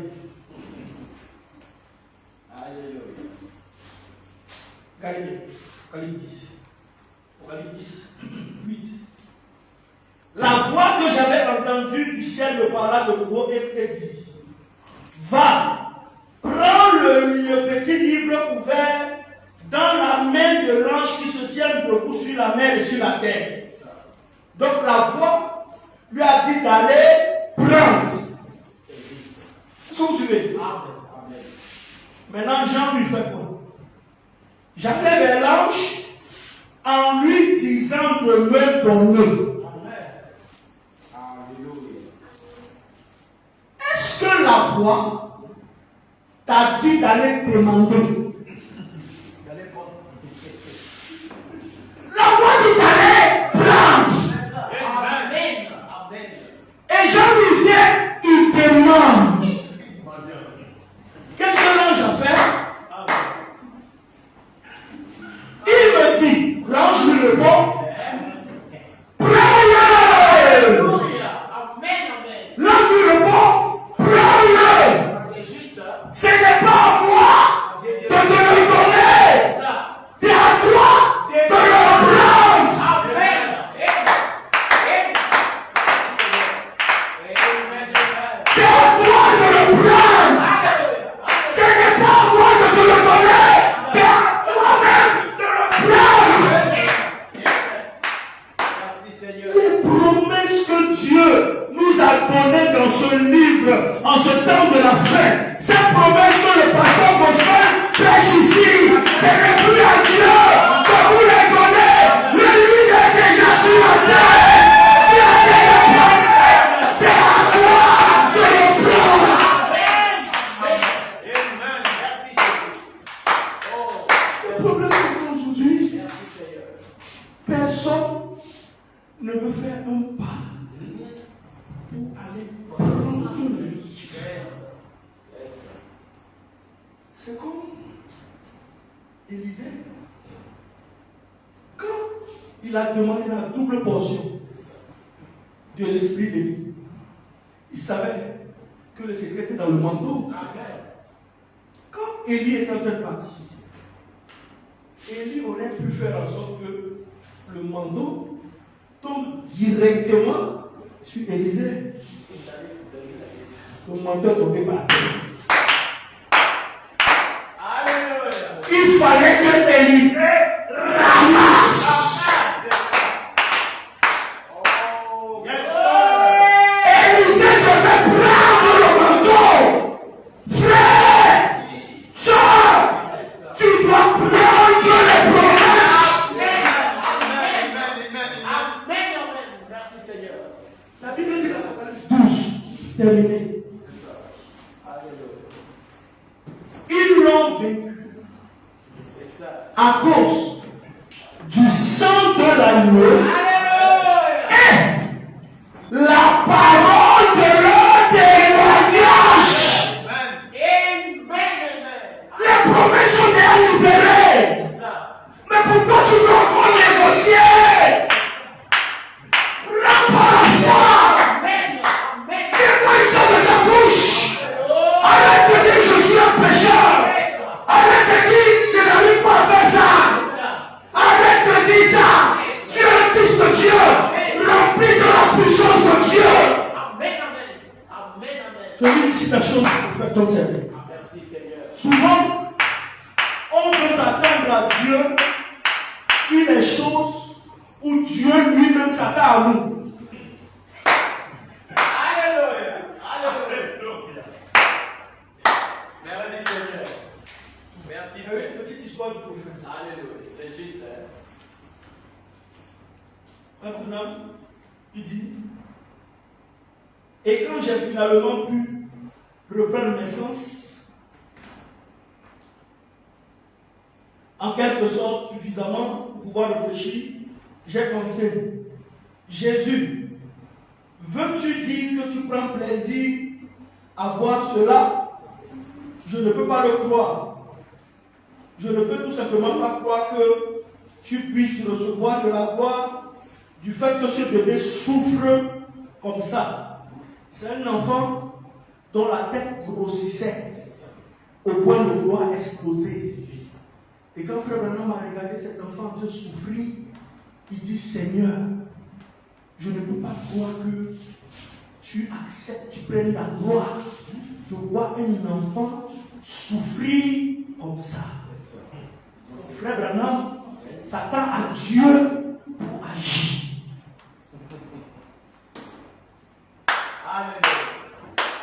Alléluia. Regardez bien. Apocalypse 10. Apocalypse 10. 8. La voix que j'avais entendue du ciel me parla de nouveau et dit, va, prends le petit livre ouvert dans la main de l'ange qui se tient debout sur la mer et sur la terre. Donc la voix lui a dit d'aller prendre. Vous vous suivez? Maintenant Jean lui fait quoi? J'appelais vers l'ange en lui disant de me donner. Est-ce que la voix t'a dit d'aller demander? La voix dit d'aller prendre. Et Jean lui vient, il demande. Qu'est-ce que l'ange a fait? Il me dit, l'ange lui répond, prends-le. L'ange lui répond, prends-le. Ce n'est pas à moi de te le donner. C'est à toi de le prendre. C'est à toi de le prendre. Ce n'est pas à moi de te le donner. C'est à toi-même de le prendre. Les promesses que Dieu nous a données dans ce livre en ce temps de la fin, ces promesses que le pasteur Bosman prêche ici, ce n'est plus à Dieu de vous les donner. Le livre est déjà sur la terre. Tu as déjà promis. C'est à toi de le prendre. Le problème c'est qu'aujourd'hui, personne ne veut faire un pas pour aller prendre le livre. C'est comme Élisée. Quand il a demandé la double portion de l'esprit d'Élie, il savait que le secret était dans le manteau. Quand Élie est en train de partir, Élie aurait pu faire en sorte que le manteau tombe directement sur Élisée. Le manteau est tombé par terre. Il fallait que Élisée ramasse. Élisée devait prendre le manteau. Frère, soeur, tu dois prendre les promesses. Merci Seigneur. La Bible dit dans Apocalypse 12, terminé. Ils l'ont vaincu à cause du sang de l'agneau et la parole de leur témoignage. Les promesses sont déjà libérées. Mais pourquoi tu veux encore négocier? Prends par la foi. Dis-moi une sorte de ta bouche. Arrête de dire que je suis un pécheur. Arrête de dire que je n'arrive pas à faire ça. Arrête de dire ça. Tu es un fils de Dieu, rempli de la puissance de Dieu. Je lis une citation du prophète Daniel. Souvent, on veut s'attendre à Dieu sur les choses où Dieu lui-même s'attend à nous. Une petite histoire du prophète. Alléluia. C'est juste. Maintenant, il dit, et quand j'ai finalement pu reprendre mes sens, en quelque sorte suffisamment pour pouvoir réfléchir, j'ai pensé, Jésus, veux-tu dire que tu prends plaisir à voir cela? Je ne peux pas le croire. Je ne peux tout simplement pas croire que tu puisses recevoir de la gloire du fait que ce bébé souffre comme ça. C'est un enfant dont la tête grossissait au point de vouloir exploser. Et quand Frère Branham a regardé cet enfant de souffrir, Il dit, Seigneur, je ne peux pas croire que tu acceptes, tu prennes la gloire de voir un enfant souffrir comme ça. Frère Branham s'attend à Dieu pour agir.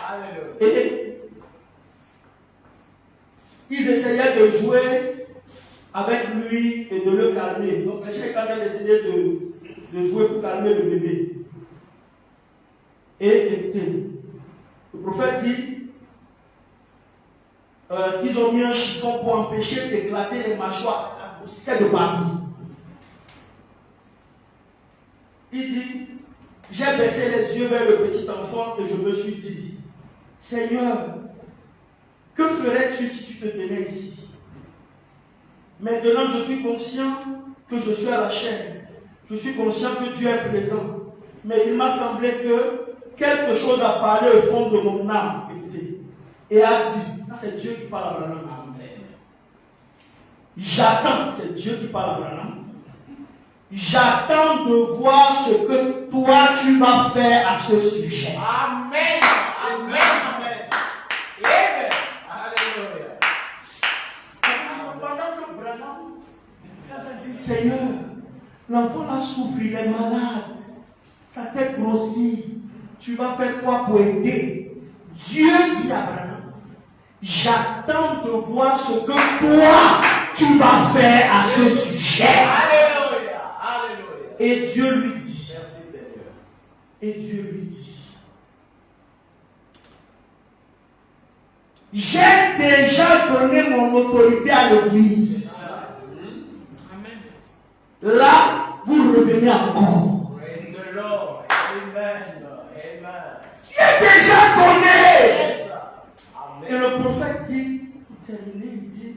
Alléluia. Et ils essayaient de jouer avec lui et de le calmer. Donc les chefs ont décidé de jouer pour calmer le bébé. Et écoutez, le prophète dit qu'ils ont mis un chiffon pour empêcher d'éclater les mâchoires. C'est de Barbie. Il dit, j'ai baissé les yeux vers le petit enfant et je me suis dit, Seigneur, que ferais-tu si tu te tenais ici? Maintenant, je suis conscient que je suis à la chaîne. Je suis conscient que Dieu est présent. Mais il m'a semblé que quelque chose a parlé au fond de mon âme. Écoutez, et a dit, c'est Dieu qui parle à Branham. J'attends, c'est Dieu qui parle à Branham. J'attends de voir ce que toi tu vas faire à ce sujet. Amen. Amen. Amen. Amen. Alléluia. Pendant que Branham dit, Seigneur, l'enfant là souffre, il est malade. Sa tête grossit. Tu vas faire quoi pour aider? Dieu dit à Branham, j'attends de voir ce que toi tu vas faire à ce sujet. Alléluia. Alléluia. Et Dieu lui dit. Merci Seigneur. Et Dieu lui dit. J'ai déjà donné mon autorité à l'église. Amen. Là, vous revenez encore. Praise the Lord. Amen. Amen. J'ai déjà donné. Yes. Et Amen. le prophète dit, pour terminer, il dit,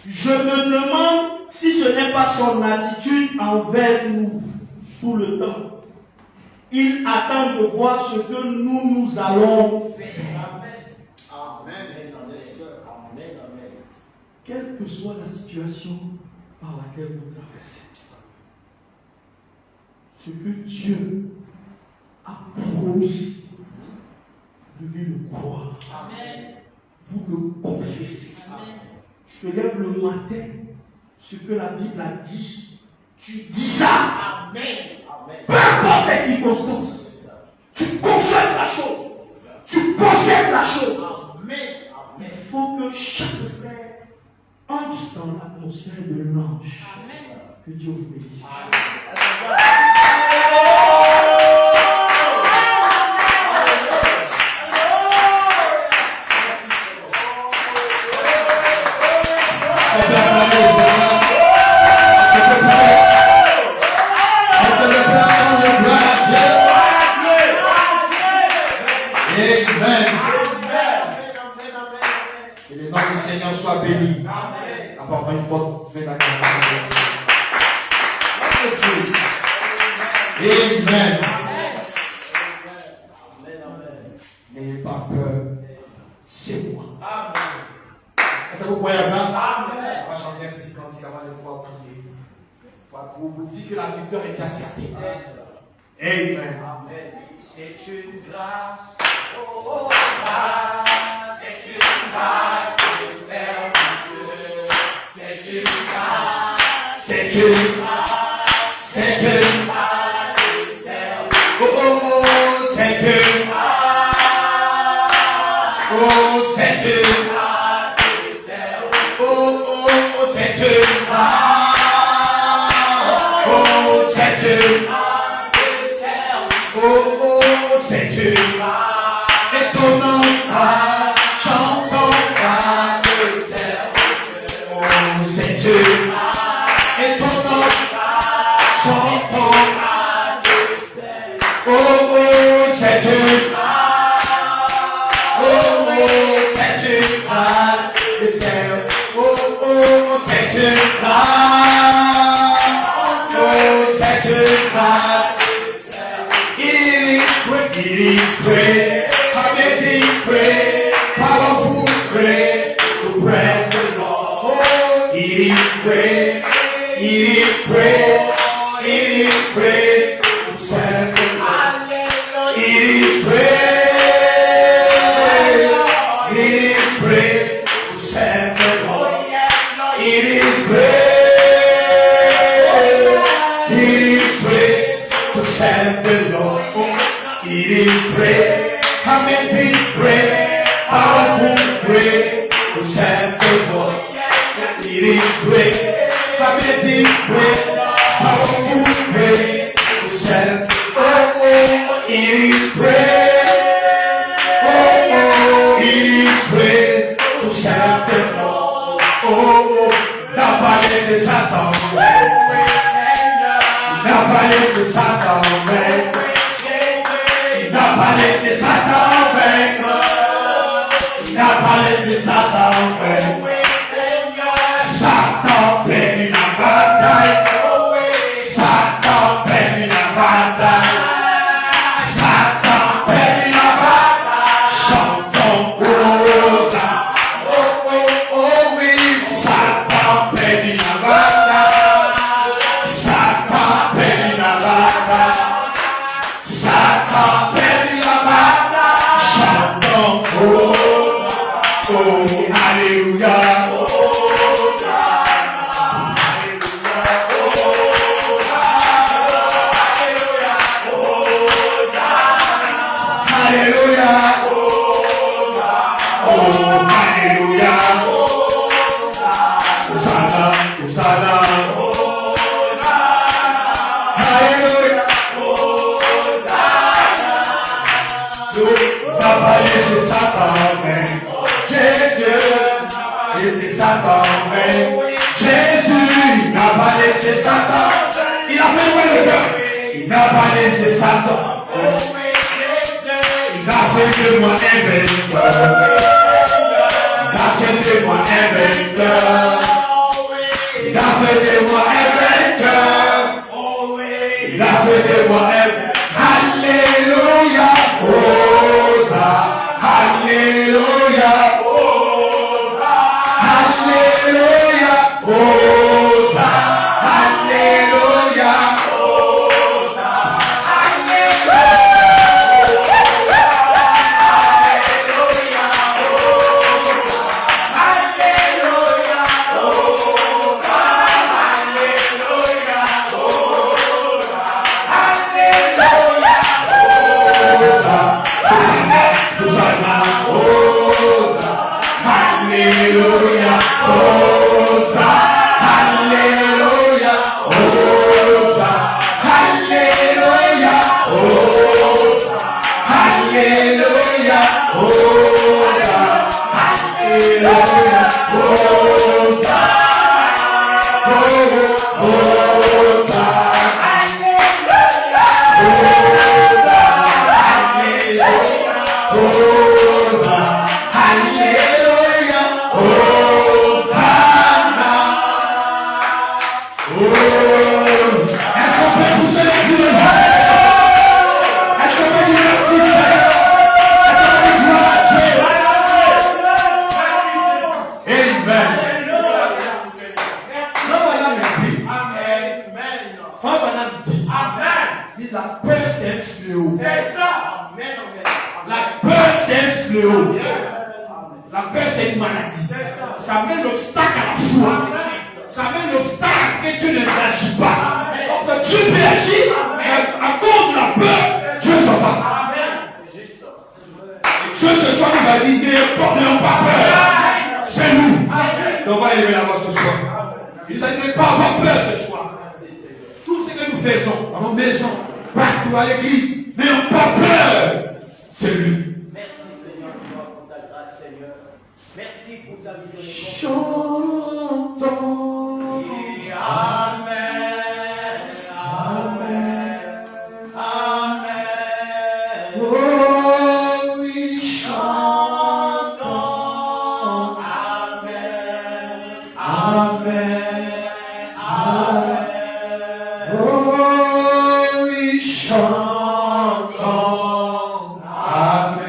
je me demande si ce n'est pas son attitude envers nous tout le temps. Il attend de voir ce que nous allons faire. Amen. Amen. Yes, sir. Amen. Amen. Quelle que soit la situation par laquelle vous traversez, ce que Dieu a promis, vous devez le croire. Amen. Vous le confessez. Amen. Tu te lèves le matin, ce que la Bible a dit, tu dis ça. Amen. Amen. Peu importe les circonstances, tu confesses la chose, tu possèdes la chose. Amen. Il Amen. faut que chaque frère entre dans l'atmosphère de l'ange. Amen. Que Dieu vous bénisse. Que le nom du Seigneur soit béni. Apportons une forte fête à Amen. N'ayez pas peur. C'est moi. Est-ce que vous croyez à ça? On va chanter un petit cantique avant de pouvoir prier. Pour vous dire que la victoire est déjà certaine. Amen. Amen. C'est une grâce. Oh, grâce. C'est une grâce de serviteur. C'est une grâce. C'est une grâce. C'est une grâce de serviteur. Oh, c'est une grâce. Oh, c'est une grâce de serviteur. Oh, c'est une grâce. Oh, c'est une grâce. Oh, c'est une grâce étonnante, chantons grâce de serviteur. Oh, c'est une grâce étonnante, chantons grâce de serviteur. Oh, c'est une grâce. Oh, c'est une grâce de serviteur. Oh, c'est une grâce. Oh, c'est une grâce. It is great, amazing great, powerful great, to praise the Lord. It is great, is great. Amazing grace, powerful grace, who set the world. It is great. Amazing grace, powerful grace, who set the world. It is great. Oh, it is great, who set the world. Oh, n'a pas laissé Satan. N'a pas laissé Satan vaincre. Il n'a pas laissé Satan vaincre. Il n'a pas laissé Satan vaincre. Satan perd la bataille. Satan perd la bataille. Satan perd la bataille. Chantons Rosa. Oh, oh, oh, oui. Satan perd la bataille. Satan perd la bataille. Satan perd la bataille. Chantons oh, alléluia. Alléluia. Oh, alléluia. Hosanna, Hosanna. Alléluia. N'a pas laissé Satan vaincre. Jésus, laissé Satan vaincre. Jésus n'a pas laissé Satan. Il a fait loin le cœur. Il n'a pas laissé Satan. Il a fait de moi un vainqueur. Il a fait de moi un vainqueur. Il a fait de moi un vainqueur. Il a fait de moi un vainqueur. Alléluia. Rosa. Alléluia. Alléluia. Rosa. Alléluia. Alléluia, Rosa, Alléluia, Rosa, Alléluia, Rosa, Alléluia, Rosa, Alléluia, Rosa, Rosa, Rosa, Alléluia, Hosanna. Oh, est-ce qu'on peut pousser les coups de joie? Est-ce qu'on peut dire merci Seigneur? Est-ce qu'on peut gloire à Dieu? Amen. Frère Branham dit, dit la peur c'est un fléau. La peur c'est un fléau. La peur, c'est une maladie. Ça met l'obstacle à la foi. Ça met l'obstacle à ce que Dieu ne n'agit pas. Donc Dieu peut agir, mais à cause de la peur, Dieu s'en va. Dieu ce soir nous a dit, n'ayons pas peur. C'est nous. Donc on va élever la voix ce soir. Il nous a dit, ne pas avoir peur ce soir. Tout ce que nous faisons dans nos maisons, partout à l'église, n'ayons pas peur. C'est lui. Merci pour ta miséricorde. Chantons. Amen. Amen. Amen. Oh oui, Chantons. Amen. Amen. Amen. oh oui, chantons. Amen.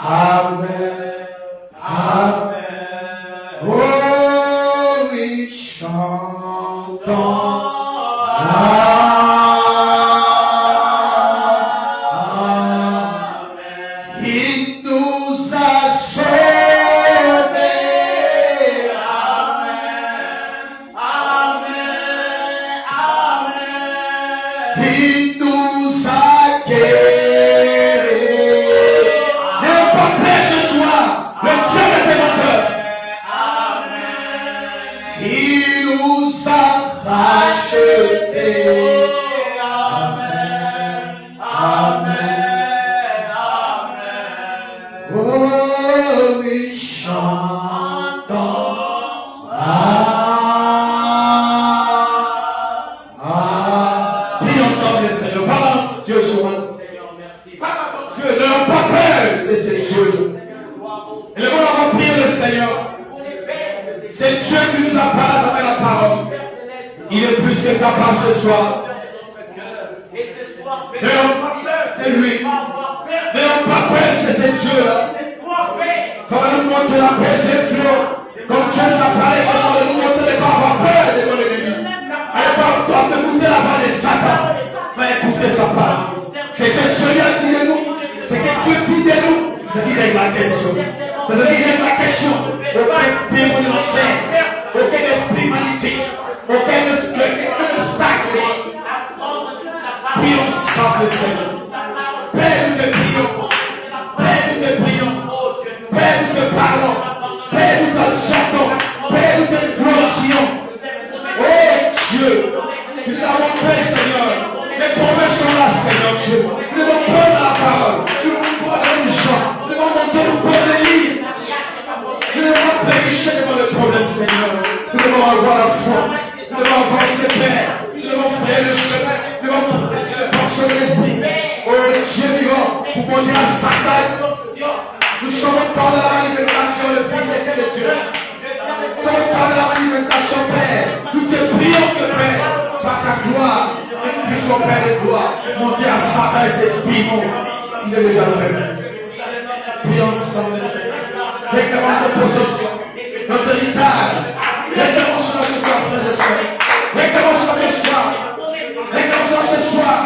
Amen. Amen. Oh oui, chantons. Amen. Il nous a sauvés. Amen. Amen. Amen. Il nous a guéris. soir. Et ce soir, N'ayons pas peur, c'est lui. N'ayons pas peur, c'est Dieu-là. Ça va nous montrer la paix, c'est Dieu. Comme Dieu nous a parlé ce soir, de nous montrer de ne pas avoir peur de mon ennemi. Allez pas encore d'écouter la parole de Satan, mais écoutez sa parole. C'est que Dieu a dit de nous. C'est que Dieu dit de nous. C'est qu'il est ma question. C'est qu'il est ma question. Aucun démon innocent, aucun esprit magnifique, aucun obstacle. Prions ensemble, Seigneur. Père, nous te prions. Père, nous te prions. Père, nous te parlons. Père, nous t'exaltons. Père, nous te glorifions. Oh Dieu, tu nous as montré, Seigneur. Les promesses sont là, Seigneur Dieu. Nous devons prendre la parole. Nous devons prendre les gens. Nous devons monter, nous prendre les livres. Nous devons périr devant le problème, Seigneur. Nous devons avoir la foi. Nous devons avancer, Père. Nous devons faire le chemin. Nous devons pencher l'esprit. Oh Dieu vivant, pour monter à Satan. Nous sommes au temps de la manifestation, le Fils et de Dieu. Nous sommes au temps de la manifestation, Père. Nous te prions que, Père, par ta gloire, que nous puissions, Père de gloire, monter à Satan et ses démons qui est déjà fait. Prions ensemble, Seigneur. Réclamons notre possession, notre héritage. Réclamons cela ce soir, frères et sœurs. Réclamons cela ce soir. Réclamons cela ce soir.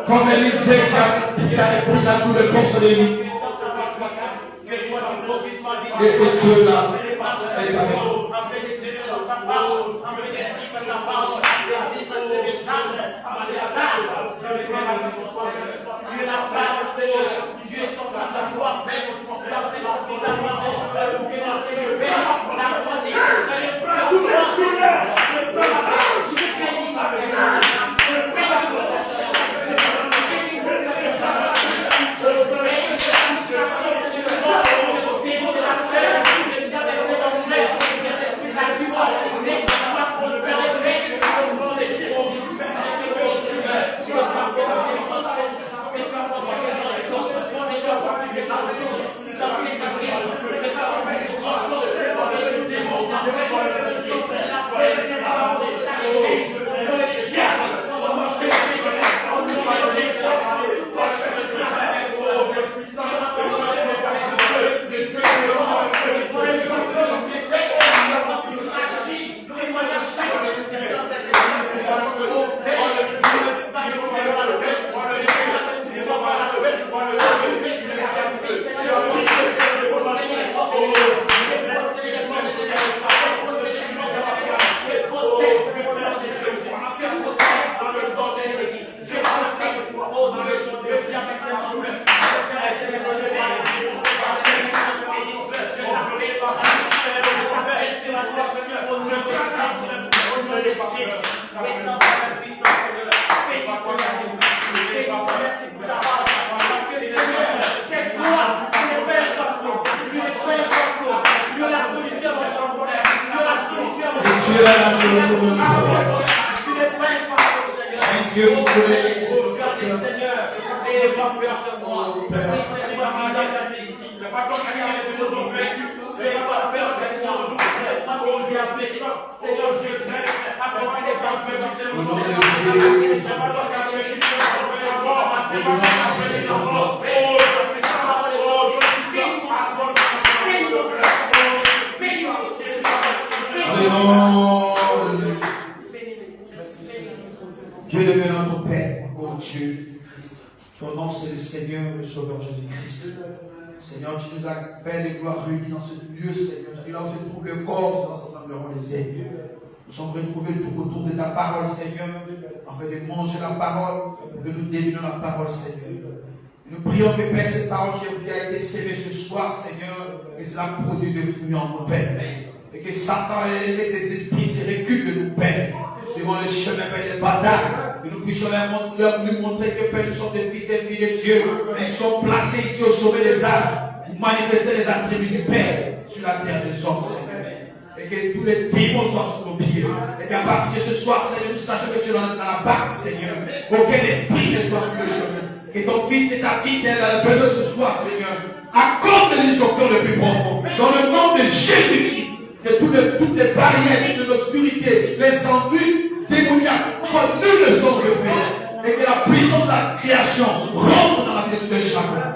Comme Élisée qui a pris la douleur de course de lui. Et ce Dieu-là est avec nous. Dieu devient notre Père, oh Dieu. Ton nom c'est le Seigneur, le Sauveur Jésus-Christ. Seigneur, tu nous as fait des gloires réunies dans ce lieu, Seigneur. Tu là où se trouve le corps, dans ce rassemblement des Seigneurs. Nous sommes retrouvés tout autour de ta parole, Seigneur, afin de manger la parole, que nous déminons la parole, Seigneur. Nous prions que, Père, cette parole qui a été sémée ce soir, Seigneur, que cela produit des fruits en nos Père. Et que Satan et ses esprits se reculent de nous, Père, devant le chemin, Père, des batailles. Que nous puissions leur montrer que, Père, nous sommes des fils et filles de Dieu. Et ils sont placés ici au sommet des arbres pour manifester les attributs du Père sur la terre des hommes, Seigneur. Et que tous les démons soient sous nos pieds. Et qu'à partir de ce soir, Seigneur, nous sachions que tu es dans la barque, Seigneur. Aucun esprit ne soit sur le chemin. Que ton fils et ta fille t'aident à la besoin ce soir, Seigneur. Accorde les instructions les plus profondes. Dans le nom de Jésus-Christ. que toutes les barrières de l'obscurité, les ennuis démoniaques soient nulles sans effet. Et que la puissance de la création rentre dans la vie de chacun.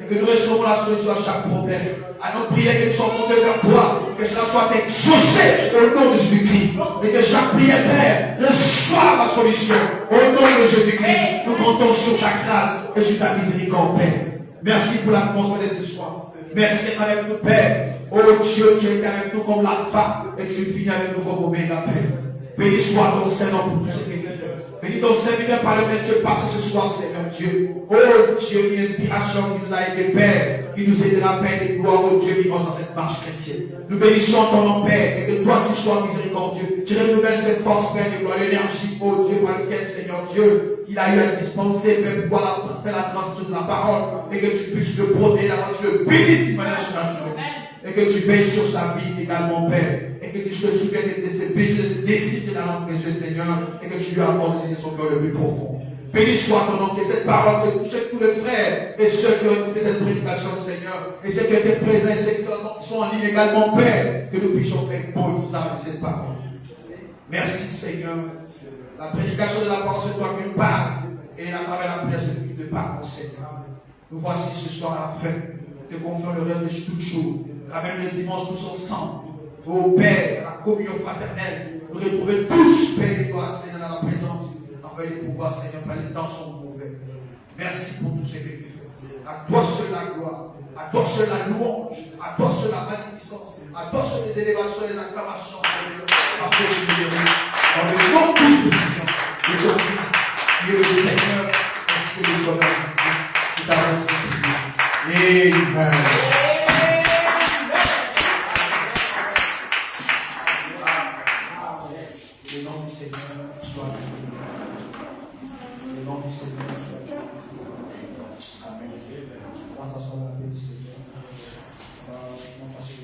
Et que nous recevons la solution à chaque problème. À nos prières que nous sommes montés vers toi, que cela soit exaucé au nom de Jésus-Christ. Et que chaque prière, Père, reçoive la solution au nom de Jésus-Christ. Nous comptons sur ta grâce et sur ta miséricorde, Père. Merci pour l'atmosphère de ce soir. Merci avec nous, Père. Oh Dieu, tu es avec nous comme l'alpha et tu finis avec nous comme oméga, Père. Béni soit ton Seigneur pour tout ce que tu fais. Béni ton serviteur par lequel tu passes ce soir, Seigneur Dieu. Oh Dieu, une inspiration qui nous a aidé, Père, qui nous aide la paix et gloire, oh Dieu, vivant dans cette marche chrétienne. Nous bénissons ton nom, Père, et que toi tu sois miséricordieux. Tu renouvelles cette force, Père, de gloire, l'énergie, oh Dieu, par lequel, Seigneur Dieu, il a eu à dispenser, Père, pour pouvoir faire la transmission de la parole, et que tu puisses le protéger, tu le bénisses d'une manière surnaturelle. Et que tu veilles sur sa vie également, Père. Et que tu te souviennes de ses besoins, de ses désirs dans la besoin, Seigneur. Et que tu lui accordes de son cœur le plus profond. Béni soit ton nom, que cette parole, que tous les frères et ceux qui ont écouté cette prédication, Seigneur, et ceux qui étaient présents et ceux qui sont en ligne également, Père, que nous puissions faire beau usage de cette parole. Merci, Seigneur. La prédication de la parole, c'est toi qui nous parles. Et la parole, la prière, c'est qui te parle, Seigneur. Nous voici ce soir à la fin. Te confions le reste de toutes choses. Ramène le dimanche tous ensemble. Au Père, la communion fraternelle. Nous retrouver tous, Père et gloire, Seigneur, dans la présence. Envers les pouvoirs, Seigneur, car les temps sont mauvais. Merci pour tout ce que tu fais. À toi seul la gloire. À toi seul la louange. À toi seul la magnificence. À toi seul les élévations, les acclamations, Seigneur. Parce que tu es heureux. Dans le nom tout suffisant de ton Fils, Dieu le Seigneur, ainsi que le Sauveur du Christ, qui t'a reçu. Amen. Le nom du Seigneur soit béni. Le nom du Seigneur soit béni. Amen. On va s'asseoir dans la paix du Seigneur. On va passer